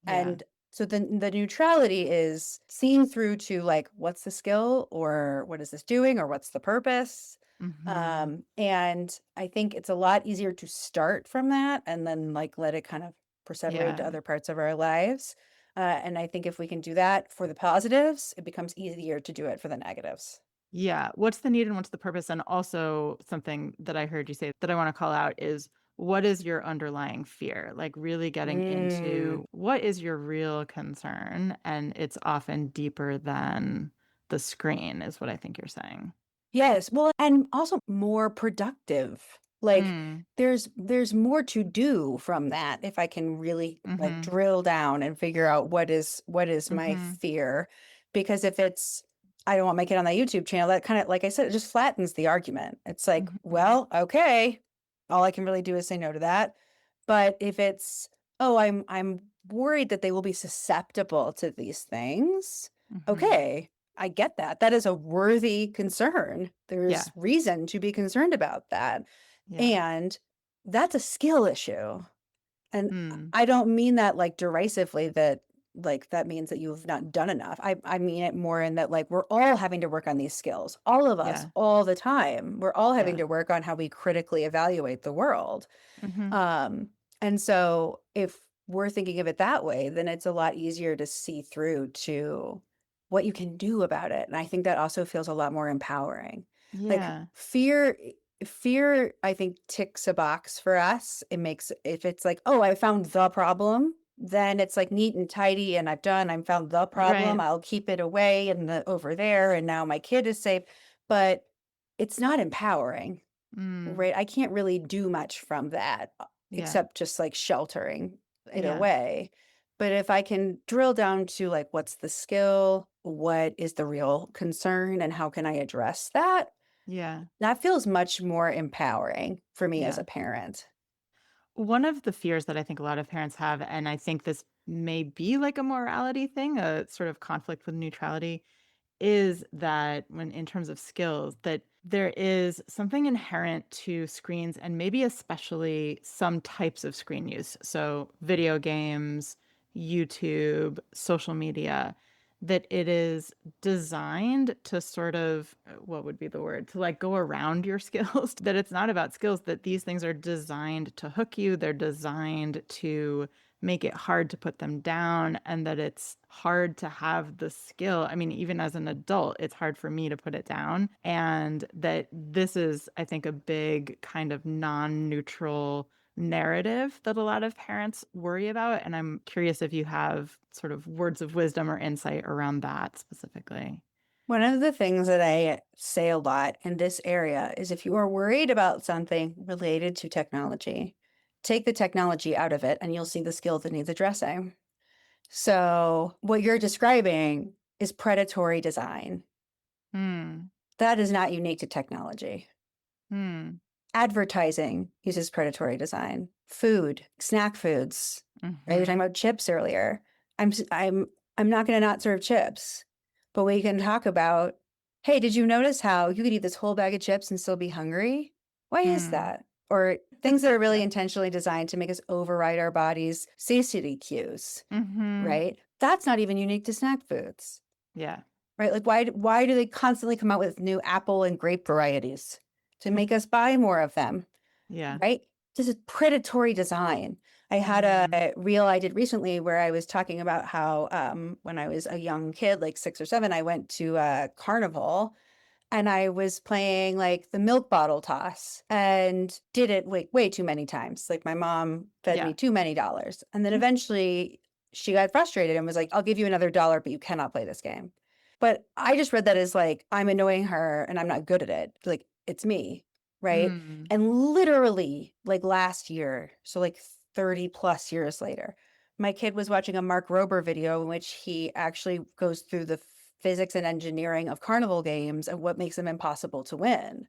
Yeah. And so the neutrality is seeing through to like, what's the skill or what is this doing or what's the purpose? Mhm. And I think it's a lot easier to start from that and then like let it kind of perseverate to Yeah. other parts of our lives. And I think if we can do that for the positives, it becomes easier to do it for the negatives. Yeah. What's the need and what's the purpose? And also something that I heard you say that I want to call out is what is your underlying fear? Like really getting Mm. into what is your real concern? And it's often deeper than the screen, is what I think you're saying. Yes, well, and also more productive. Like Mm. there's more to do from that if I can really like Mhm. drill down and figure out what is my Mhm. fear. Because if it's I don't want my kid on that YouTube channel, that kind of like I said, it just flattens the argument. It's like, Mhm. well, okay, all I can really do is say no to that. But if it's, oh, I'm worried that they will be susceptible to these things. Mhm. Okay, I get that. That is a worthy concern. Yeah. There's reason to be concerned about that. Yeah. And that's a skill issue. And Mm. I don't mean that like derisively that like that means that you've not done enough. I mean it more in that like we're all having to work on these skills. All of us Yeah. all the time. We're all having Yeah. to work on how we critically evaluate the world. Mhm. Um and so if we're thinking of it that way, then it's a lot easier to see through to what you can do about it. And I think that also feels a lot more empowering. Like Yeah. fear I think ticks a box for us. It makes if it's like, "Oh, I found the problem," then it's like neat and tidy and I found the problem. Right. I'll keep it away and over there and now my kid is safe. But it's not empowering, Mm. right? I can't really do much from that Yeah. except just like sheltering it Yeah. away. But if I can drill down to like what's the skill, what is the real concern and how can I address that? Yeah. That feels much more empowering for me as Yeah. a parent. One of the fears that I think a lot of parents have, and I think this may be like a morality thing, a sort of conflict with neutrality, is that when in terms of skills, that there is something inherent to screens and maybe especially some types of screen use. So video games, YouTube, social media, that it is designed to sort of, what would be the word, to like go around your skills, that it's not about skills, that these things are designed to hook you, they're designed to make it hard to put them down, and that it's hard to have the skill. I mean, even as an adult, it's hard for me to put it down. And that this is, I think, a big kind of non-neutral narrative that a lot of parents worry about. And I'm curious if you have sort of words of wisdom or insight around that specifically. One of the things that I say a lot in this area is if you are worried about something related to technology, take the technology out of it and you'll see the skill that needs addressing. So, what you're describing is predatory design. Hmm. That is not unique to technology. Hmm. Advertising uses predatory design. Food, snack foods, right? You're talking Mm-hmm. about chips earlier. I'm s- I'm not going to not serve chips, but we can talk about, hey, did you notice how you could eat this whole bag of chips and still be hungry? Why is Hmm. that? Or things that are really Yeah. intentionally designed to make us override our body's satiety cues, Mm-hmm. right? That's not even unique to snack foods, Yeah. right? Like why do they constantly come out with new apple and grape varieties to make us buy more of them? Yeah. Right? This is predatory design. I had Mm-hmm. a reel I did recently where I was talking about how when I was a young kid, like 6 or 7, I went to a carnival and I was playing like the milk bottle toss and did it like way too many times. Like my mom fed me Yeah. too many dollars. And then eventually she got frustrated and was like, I'll give you another dollar, but you cannot play this game. But I just read that as like, I'm annoying her and I'm not good at it. Like, it's me. Right. Mm. And literally, like last year, so like 30 plus years later, my kid was watching a Mark Rober video in which he actually goes through the physics and engineering of carnival games and what makes them impossible to win.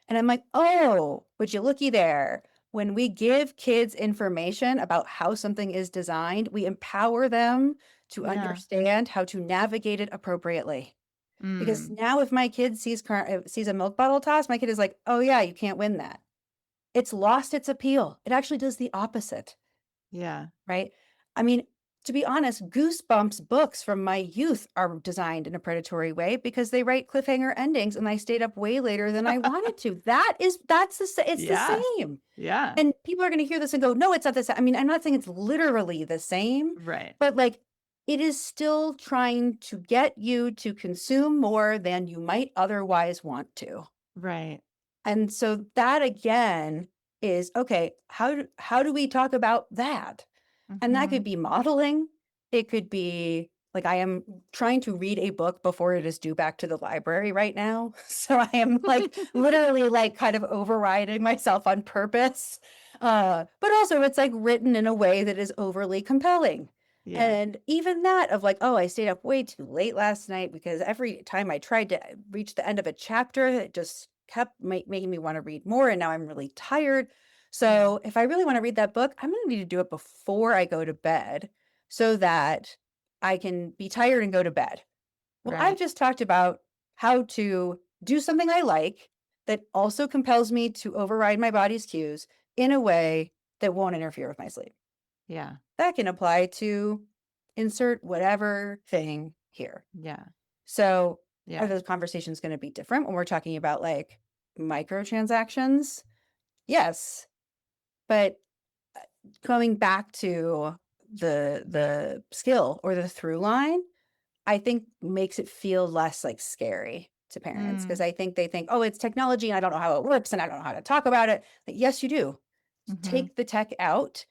And I'm like, oh, would you looky there? When we give kids information about how something is designed, we empower them to Yeah. understand how to navigate it appropriately. Because Mm. now, if my kid sees a milk bottle toss, my kid is like, "Oh yeah, you can't win that." It's lost its appeal. It actually does the opposite. Yeah. Right? I mean, to be honest, Goosebumps books from my youth are designed in a predatory way because they write cliffhanger endings and I stayed up way later than I wanted to. It's the Yeah. same. Yeah. And people are going to hear this and go, "No, it's not the same." I mean, I'm not saying it's literally the same, Right. but like it is still trying to get you to consume more than you might otherwise want to. Right. And so that again is okay, how do we talk about that? And that could Mhm. be modeling. It could be like I am trying to read a book before it is due back to the library right now. So I am like literally like kind of overriding myself on purpose. But also it's like written in a way that is overly compelling. Yeah. And even that of like, oh, I stayed up way too late last night because every time I tried to reach the end of a chapter, it just kept making me want to read more. And now I'm really tired. Yeah. So if I really want to read that book, I'm going to need to do it before I go to bed so that I can be tired and go to bed. Well, I've Right. just talked about how to do something I like that also compels me to override my body's cues in a way that won't interfere with my sleep. Yeah. That can apply to insert whatever thing here. Yeah. So are Yeah. those conversations going to be different when we're talking about like microtransactions? Yes. But going back to the skill or the through line, I think makes it feel less like scary to parents because Mm. I think they think, oh, it's technology and I don't know how it works and I don't know how to talk about it. Like, yes, you do. Mhm. Take the tech out,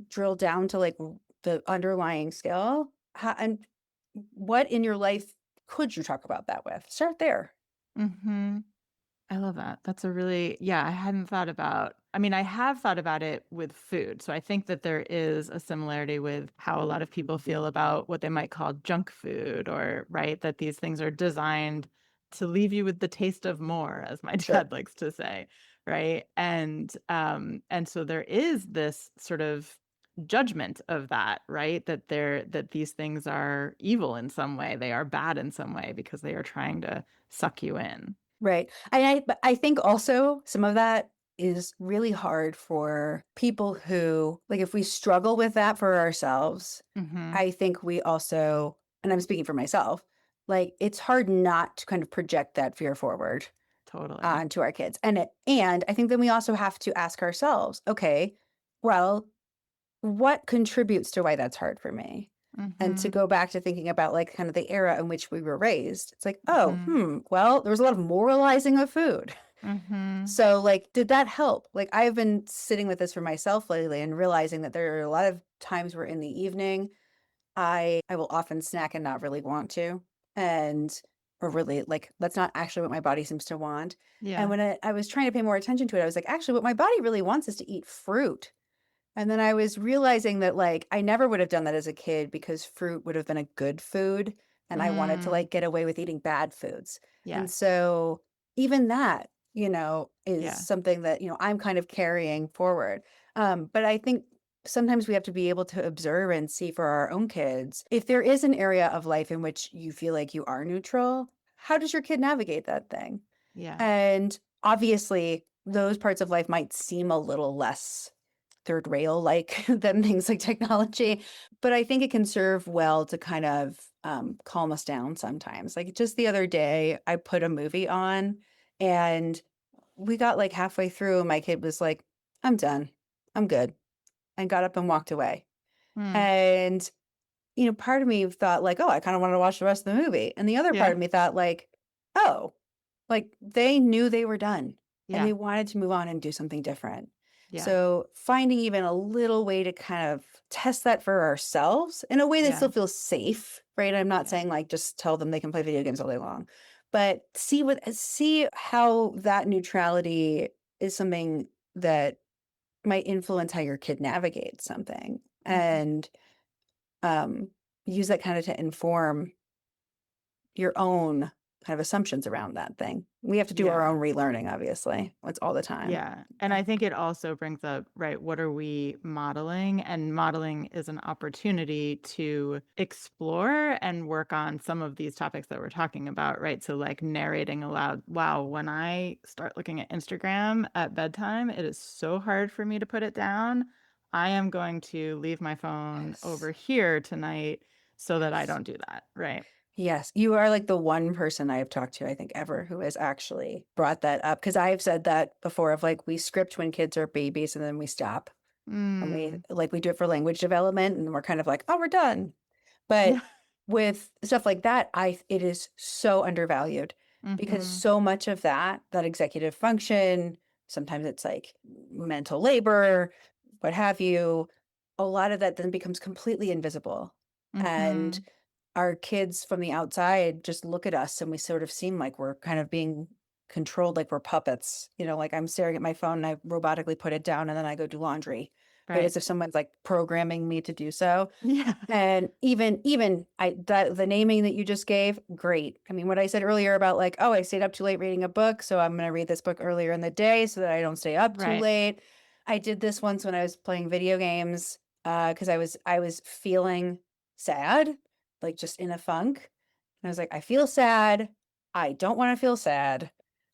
drill down to like the underlying skill, and what in your life could you talk about that with? Start there. Mhm. I love that. That's a really, yeah, I hadn't thought about, I mean, I have thought about it with food. So I think that there is a similarity with how a lot of people feel about what they might call junk food, or, right, that these things are designed to leave you with the taste of more, as my Sure. dad likes to say, right? And so there is this sort of judgment of that, right? That these things are evil in some way, they are bad in some way because they are trying to suck you in. Right. But I think also some of that is really hard for people who, like, if we struggle with that for ourselves, Mhm. I think we also, and I'm speaking for myself, like, it's hard not to kind of project that fear forward Totally. onto our kids. And I think then we also have to ask ourselves, okay, well, what contributes to why that's hard for me? And to Mhm. go back to thinking about like kind of the era in which we were raised, it's like, oh, Mhm. well, there was a lot of moralizing of food. Mhm. So, like, did that help? Like, I've been sitting with this for myself lately and realizing that there are a lot of times where in the evening I will often snack and not really want to, and or really like that's not actually what my body seems to want. And Yeah. when I was trying to pay more attention to it, I was like, actually, what my body really wants is to eat fruit. And then I was realizing that, like, I never would have done that as a kid because fruit would have been a good food, and I wanted to, Mm. like, get away with eating bad foods. And Yes. so even that, is Yeah. something that, I'm kind of carrying forward. But I think sometimes we have to be able to observe and see for our own kids, if there is an area of life in which you feel like you are neutral, how does your kid navigate that thing? Yeah. And obviously, those parts of life might seem a little less third rail like than things like technology, but I think it can serve well to kind of calm us down sometimes. Like just the other day, I put a movie on and we got like halfway through, and my kid was like, I'm done. I'm good. And got up and walked away. Mm. And, part of me thought, like, oh, I kind of wanted to watch the rest of the movie. And the other part Yeah. of me thought, like, oh, like, they knew they were done, and Yeah. they wanted to move on and do something different. Yeah. So, finding even a little way to kind of test that for ourselves in a way that Yeah. still feels safe, right? I'm not Yeah. saying, like, just tell them they can play video games all day long, but see how that neutrality is something that might influence how your kid navigates something, Mhm. and, um, use that kinda to inform your own kind of assumptions around that thing. We have to do our Yeah. own relearning, obviously. It's all the time. Yeah. And I think it also brings up, right, what are we modeling? And modeling is an opportunity to explore and work on some of these topics that we're talking about, right? So, like narrating aloud, wow, when I start looking at Instagram at bedtime, it is so hard for me to put it down. I am going to leave my phone over Yes. here tonight so that I Yes. don't do that, right? Yes. You are like the one person I have talked to, I think, ever who has actually brought that up. Because I've said that before of like we script when kids are babies and then we stop. And we Mm. like we do it for language development and we're kind of like, oh, we're done. But Yeah. with stuff like that, I it is so undervalued because Mm-hmm. so much of that executive function, sometimes it's like mental labor, what have you, a lot of that then becomes completely invisible. And Mm-hmm. our kids from the outside just look at us and we sort of seem like we're kind of being controlled like we're puppets. Like I'm staring at my phone and I robotically put it down and then I go do laundry, right? Right. As if someone's like programming me to do so. Yeah. And even the naming that you just gave, great. I mean, what I said earlier about like, oh, I stayed up too late reading a book, so I'm going to read this book earlier in the day so that I don't stay up too Right. late. I did this once when I was playing video games because I was feeling sad, like just in a funk. And I was like, I feel sad. I don't want to feel sad.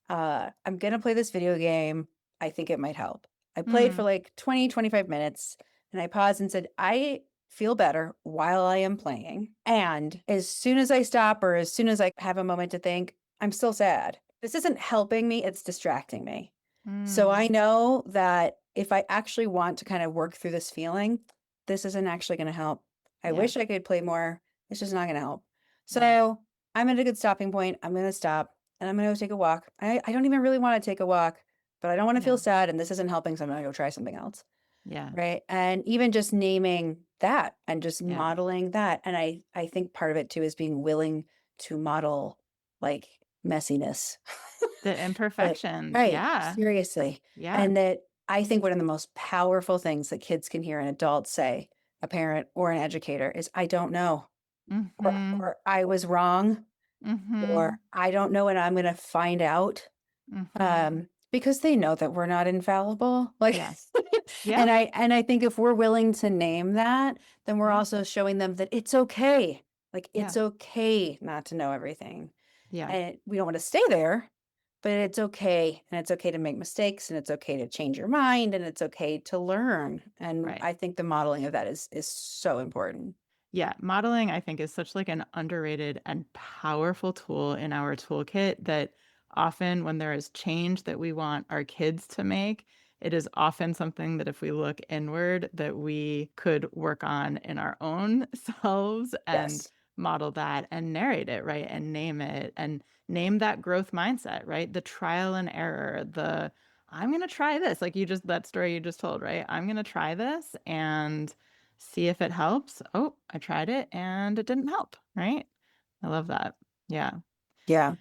I'm going to play this video game. I think it might help. I played for Mm. like 20, 25 minutes and I paused and said, I feel better while I am playing. And as soon as I stop or as soon as I have a moment to think, I'm still sad. This isn't helping me, it's distracting me. So I Mm. know that if I actually want to kind of work through this feeling, this isn't actually going to help. I Yeah. wish I could play more. It's just not going to help. Yeah. So I'm at a good stopping point. I'm going to stop and I'm going to go take a walk. I don't even really want to take a walk, but I don't want to feel Yeah. sad and this isn't helping. So I'm going to go try something else. Yeah. Right. And even just naming that and just Yeah. modeling that. And I think part of it too is being willing to model like messiness. The But imperfections. right, Yeah. seriously. Yeah. And that I think one of the most powerful things that kids can hear an adult say, a parent or an educator, is I don't know, Mhm. or I was wrong, or Mhm. I don't know and I'm gonna find out. Mhm. Because they know that we're not infallible. Like Yes. Yeah. and I think if we're willing to name that, then we're Yeah. also showing them that it's okay. Like Yeah. it's okay not to know everything. Yeah. And we don't want to stay there, but it's okay. And it's okay to make mistakes and it's okay to change your mind and it's okay to learn. And Right. I think the modeling of that is so important. Yeah, modeling I think is such like an underrated and powerful tool in our toolkit that often when there is change that we want our kids to make, it is often something that if we look inward that we could work on in our own selves and Yes. model that and narrate it, right? And name it and name that growth mindset, right? The trial and error, the I'm going to try this. Like you just that story you just told, right? I'm going to try this and see if it helps. Oh, I tried it and it didn't help, right? I love that. Yeah. Yeah.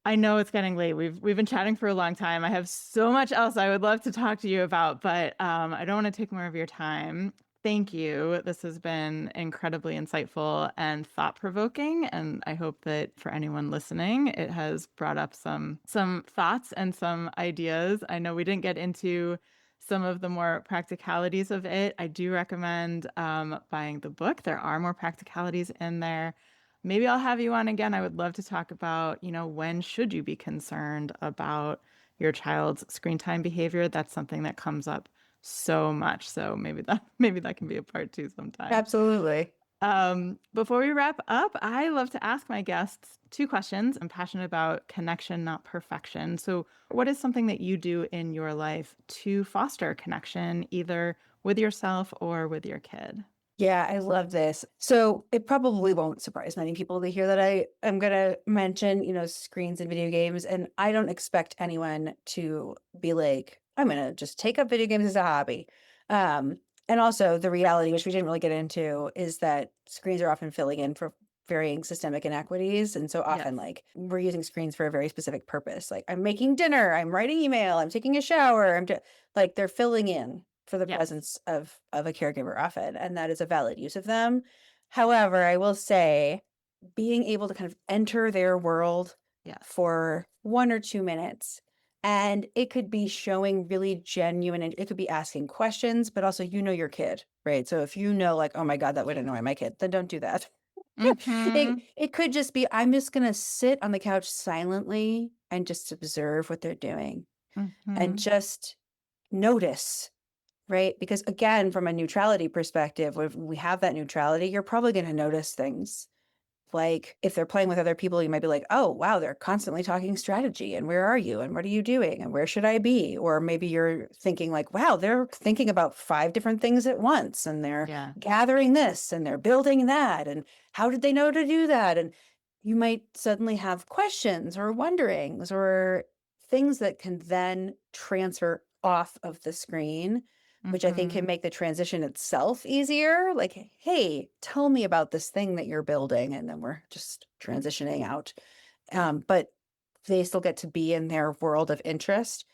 I know it's getting late. We've been chatting for a long time. I have so much else I would love to talk to you about, but I don't want to take more of your time. Thank you. This has been incredibly insightful and thought-provoking, and I hope that for anyone listening, it has brought up some thoughts and some ideas. I know we didn't get into some of the more practicalities of it. I do recommend buying the book. There are more practicalities in there. Maybe I'll have you on again. I would love to talk about, when should you be concerned about your child's screen time behavior? That's something that comes up so much. So maybe that can be a part two sometime. Absolutely. Before we wrap up, I love to ask my guests two questions. I'm passionate about connection, not perfection. So, what is something that you do in your life to foster connection, either with yourself or with your kid? Yeah, I love this. So it probably won't surprise many people to hear that I am going to mention, screens and video games. And I don't expect anyone to be like, I'm going to just take up video games as a hobby. Um, and also the reality, which we didn't really get into, is that screens are often filling in for varying systemic inequities. And so often, Yes. like, we're using screens for a very specific purpose. Like, I'm making dinner, I'm writing email, I'm taking a shower, like, they're filling in for the Yes. presence of a caregiver often, and that is a valid use of them. However, I will say being able to kind of enter their world Yes. for 1 or 2 minutes, and it could be showing really genuine and it could be asking questions, but also your kid, right? So if you know like, "Oh my god, that would annoy my kid," then don't do that. It Mm-hmm. it could just be, "I'm just gonna sit on the couch silently and just observe what they're doing and Mm-hmm. just notice." Right? Because again, from a neutrality perspective, if we have that neutrality, you're probably going to notice things. Like if they're playing with other people, you might be like, oh, wow, they're constantly talking strategy. And where are you? And what are you doing? And where should I be? Or maybe you're thinking, like, wow, they're thinking about 5 different things at once. And they're Yeah. gathering this and they're building that. And how did they know to do that? And you might suddenly have questions or wonderings or things that can then transfer off of the screen, which I think Mm-hmm. can make the transition itself easier. Like, hey, tell me about this thing that you're building. And then we're just transitioning out. But they still get to be in their world of interest.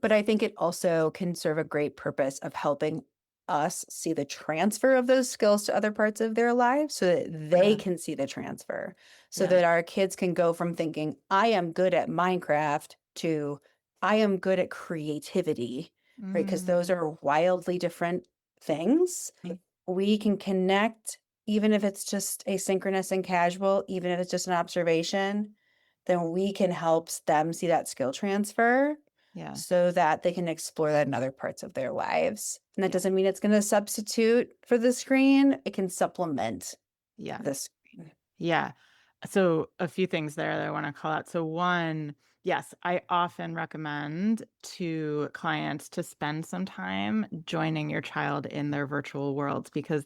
But I think it also can serve a great purpose of helping us see the transfer of those skills to other parts of their lives so that they Yeah. can see the transfer, so Yeah. that our kids can go from thinking, I am good at Minecraft to I am good at creativity, right? Because those Mm. are wildly different things. We can connect, even if it's just asynchronous and casual, even if it's just an observation, then we can help them see that skill transfer. Yeah. so that they can explore that in other parts of their lives. And that Yeah. doesn't mean it's going to substitute for the screen. It can supplement Yeah. the screen. Yeah. So a few things there that I want to call out. So one, yes, I often recommend to clients to spend some time joining your child in their virtual worlds because,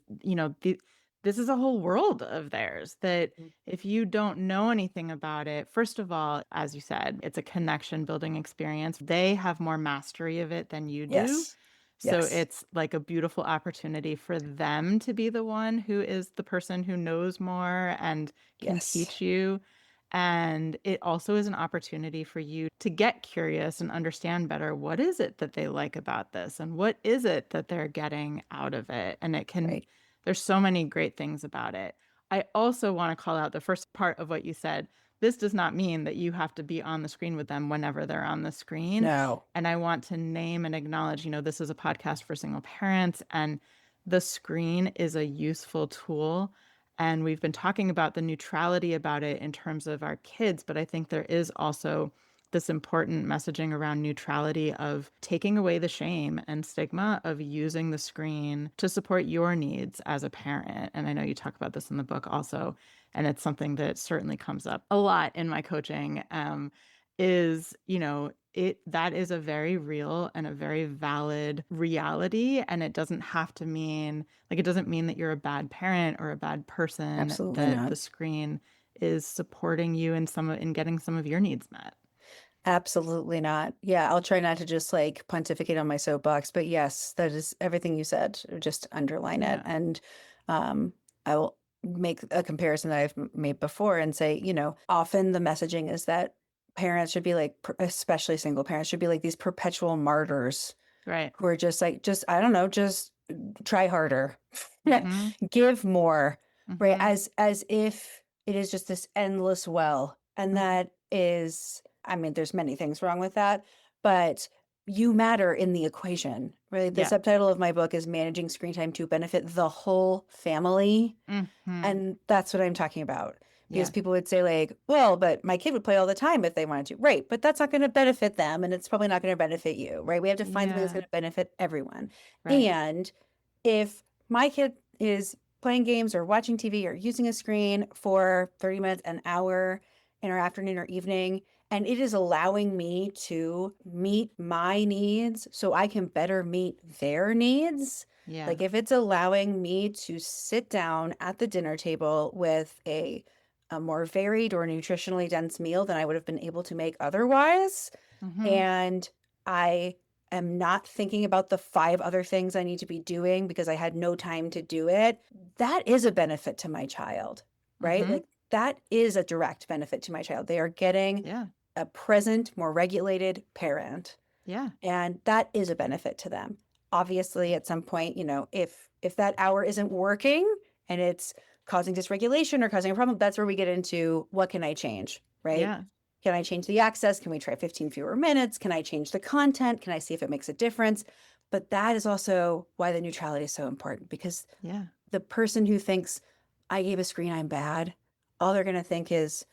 this is a whole world of theirs that Mm. if you don't know anything about it, first of all, as you said, it's a connection building experience. They have more mastery of it than you do. Yes. So Yes. it's like a beautiful opportunity for them to be the one who is the person who knows more and can Yes. teach you. And it also is an opportunity for you to get curious and understand better what is it that they like about this and what is it that they're getting out of it. And Right. there's so many great things about it. I also want to call out the first part of what you said. This does not mean that you have to be on the screen with them whenever they're on the screen. No. And I want to name and acknowledge, this is a podcast for single parents, and the screen is a useful tool. And we've been talking about the neutrality about it in terms of our kids, but I think there is also this important messaging around neutrality of taking away the shame and stigma of using the screen to support your needs as a parent. And I know you talk about this in the book also, and it's something that certainly comes up a lot in my coaching. Is that is a very real and a very valid reality, and it doesn't have to mean it doesn't mean that you're a bad parent or a bad person, Absolutely that not. the screen is supporting you in getting some of your needs met. Absolutely not. Yeah, I'll try not to just like pontificate on my soapbox, but yes, that is everything you said. Just underline it. Yeah. And I will make a comparison that I've made before and say, often the messaging is that parents should be like, especially single parents, should be like these perpetual martyrs Right. who are just like, I don't know, just try harder, Mm-hmm. give more, right? Mm-hmm. As if it is just this endless well. And Mm-hmm. that is, I mean, there's many things wrong with that, but you matter in the equation, right? The Yeah. subtitle of my book is Managing Screen Time to Benefit the Whole Family. Mm-hmm. And that's what I'm talking about. Because Yeah. people would say, like, well, but my kid would play all the time if they wanted to. Right. But that's not going to benefit them. And it's probably not going to benefit you. Right. We have to find something that's Yeah. going to benefit everyone. Right. And if my kid is playing games or watching TV or using a screen for 30 minutes, an hour in our afternoon or evening, and it is allowing me to meet my needs so I can better meet their needs. Yeah. Like if it's allowing me to sit down at the dinner table with a more varied or nutritionally dense meal than I would have been able to make otherwise, Mm-hmm. and I am not thinking about the 5 other things I need to be doing because I had no time to do it, that is a benefit to my child, right? Mm-hmm. Like that is a direct benefit to my child. They are getting Yeah. a present, more regulated parent, Yeah. and that is a benefit to them. Obviously, at some point, if that hour isn't working and it's causing dysregulation or causing a problem, that's where we get into what can I change, right? Yeah. Can I change the access? Can we try 15 fewer minutes? Can I change the content? Can I see if it makes a difference? But that is also why the neutrality is so important because Yeah. the person who thinks I gave a screen, I'm bad, all they're going to think is,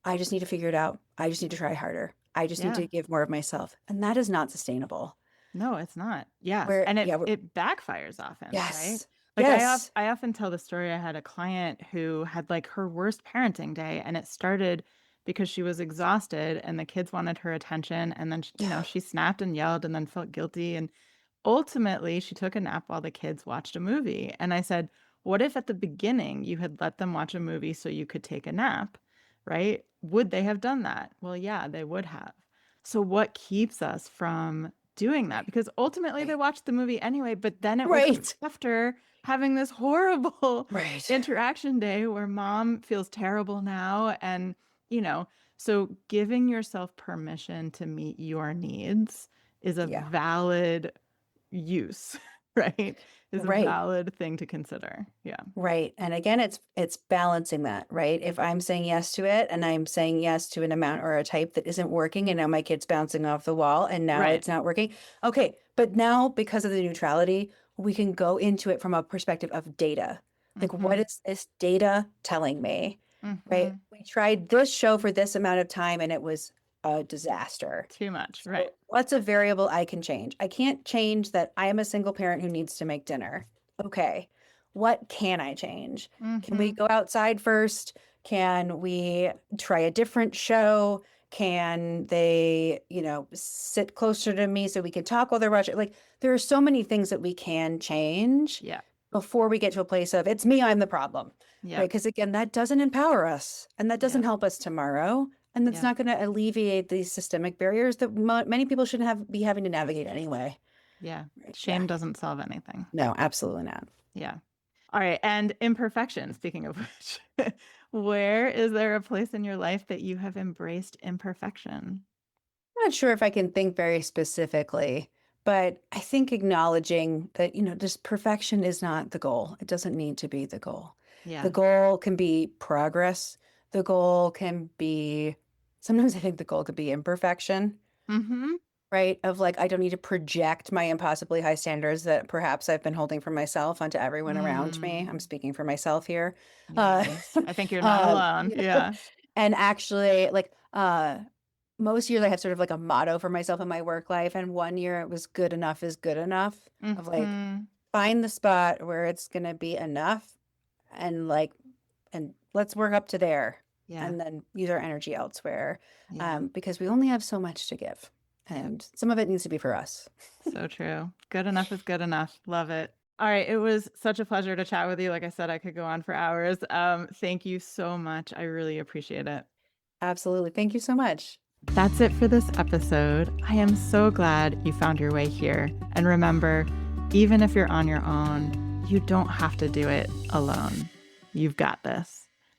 I just need to figure it out. I just need to try harder. I just need Yeah. to give more of myself. And that is not sustainable. No, it's not. Yes, Where, and yeah, it backfires often, right? yes, Like yes. I often tell the story. I had a client who had like her worst parenting day, and it started because she was exhausted and the kids wanted her attention, and then she snapped and yelled and then felt guilty, and ultimately she took a nap while the kids watched a movie. And I said, "What if at the beginning you had let them watch a movie so you could take a nap?" Right? Would they have done that? Well, yeah, they would have. So what keeps us from doing that? Right, Because ultimately they right, watched the movie anyway, but then it was right, after having this horrible right. interaction day where mom feels terrible now. And, you know, so giving yourself permission to meet your needs is a Yeah, valid use, right? Is a right. valid thing to consider. Yeah. Right. And again, it's balancing that, right? If I'm saying yes to it and I'm saying yes to an amount or a type that isn't working and now my kid's bouncing off the wall and now Right. it's not working. Okay, but now because of the neutrality, we can go into it from a perspective of data. Like what Mm-hmm. is this data telling me? Right? Mm-hmm. We tried this show for this amount of time and it was a disaster. Too much, right. So what's a variable I can change? I can't change that I am a single parent who needs to make dinner. Okay. What can I change? Can we Mhm. go outside first? Can we try a different show? Can they, sit closer to me so we can talk while they're watching? Like, there are so many things that we can change Yeah. before we get to a place of it's me, I'm the problem, right? Yep. Because again, that doesn't empower us and that doesn't Yep. help us tomorrow. And that's Yep. not going to alleviate these systemic barriers that many people shouldn't be having to navigate anyway. Yeah. Right? Yeah. Shame doesn't solve anything. No, absolutely not. Yeah. All right. And imperfection, speaking of which, where is there a place in your life that you have embraced imperfection? I'm not sure if I can think very specifically, but I think acknowledging that, just perfection is not the goal. It doesn't need to be the goal. The Yeah. goal can be progress. The goal can be, sometimes I think the goal could be imperfection. Mm-hmm. Right? Of like, I don't need to project my impossibly high standards that perhaps I've been holding for myself onto everyone around me. I'm Mm. speaking for myself here. Uh, Yes. I think you're not alone. yeah. Yeah. And actually, like, most years I have sort of like a motto for myself in my work life. And one year it was good enough is good enough of like, Mm-hmm. find the spot where it's going to be enough and like, and let's work up to there Yeah. and then use our energy elsewhere, Yeah. because we only have so much to give. Yep. And some of it needs to be for us. So true. Good enough is good enough. Love it. All right. It was such a pleasure to chat with you. Like I said, I could go on for hours. Thank you so much. I really appreciate it. Absolutely. Thank you so much. That's it for this episode. I am so glad you found your way here. And remember, even if you're on your own, you don't have to do it alone. You've got this.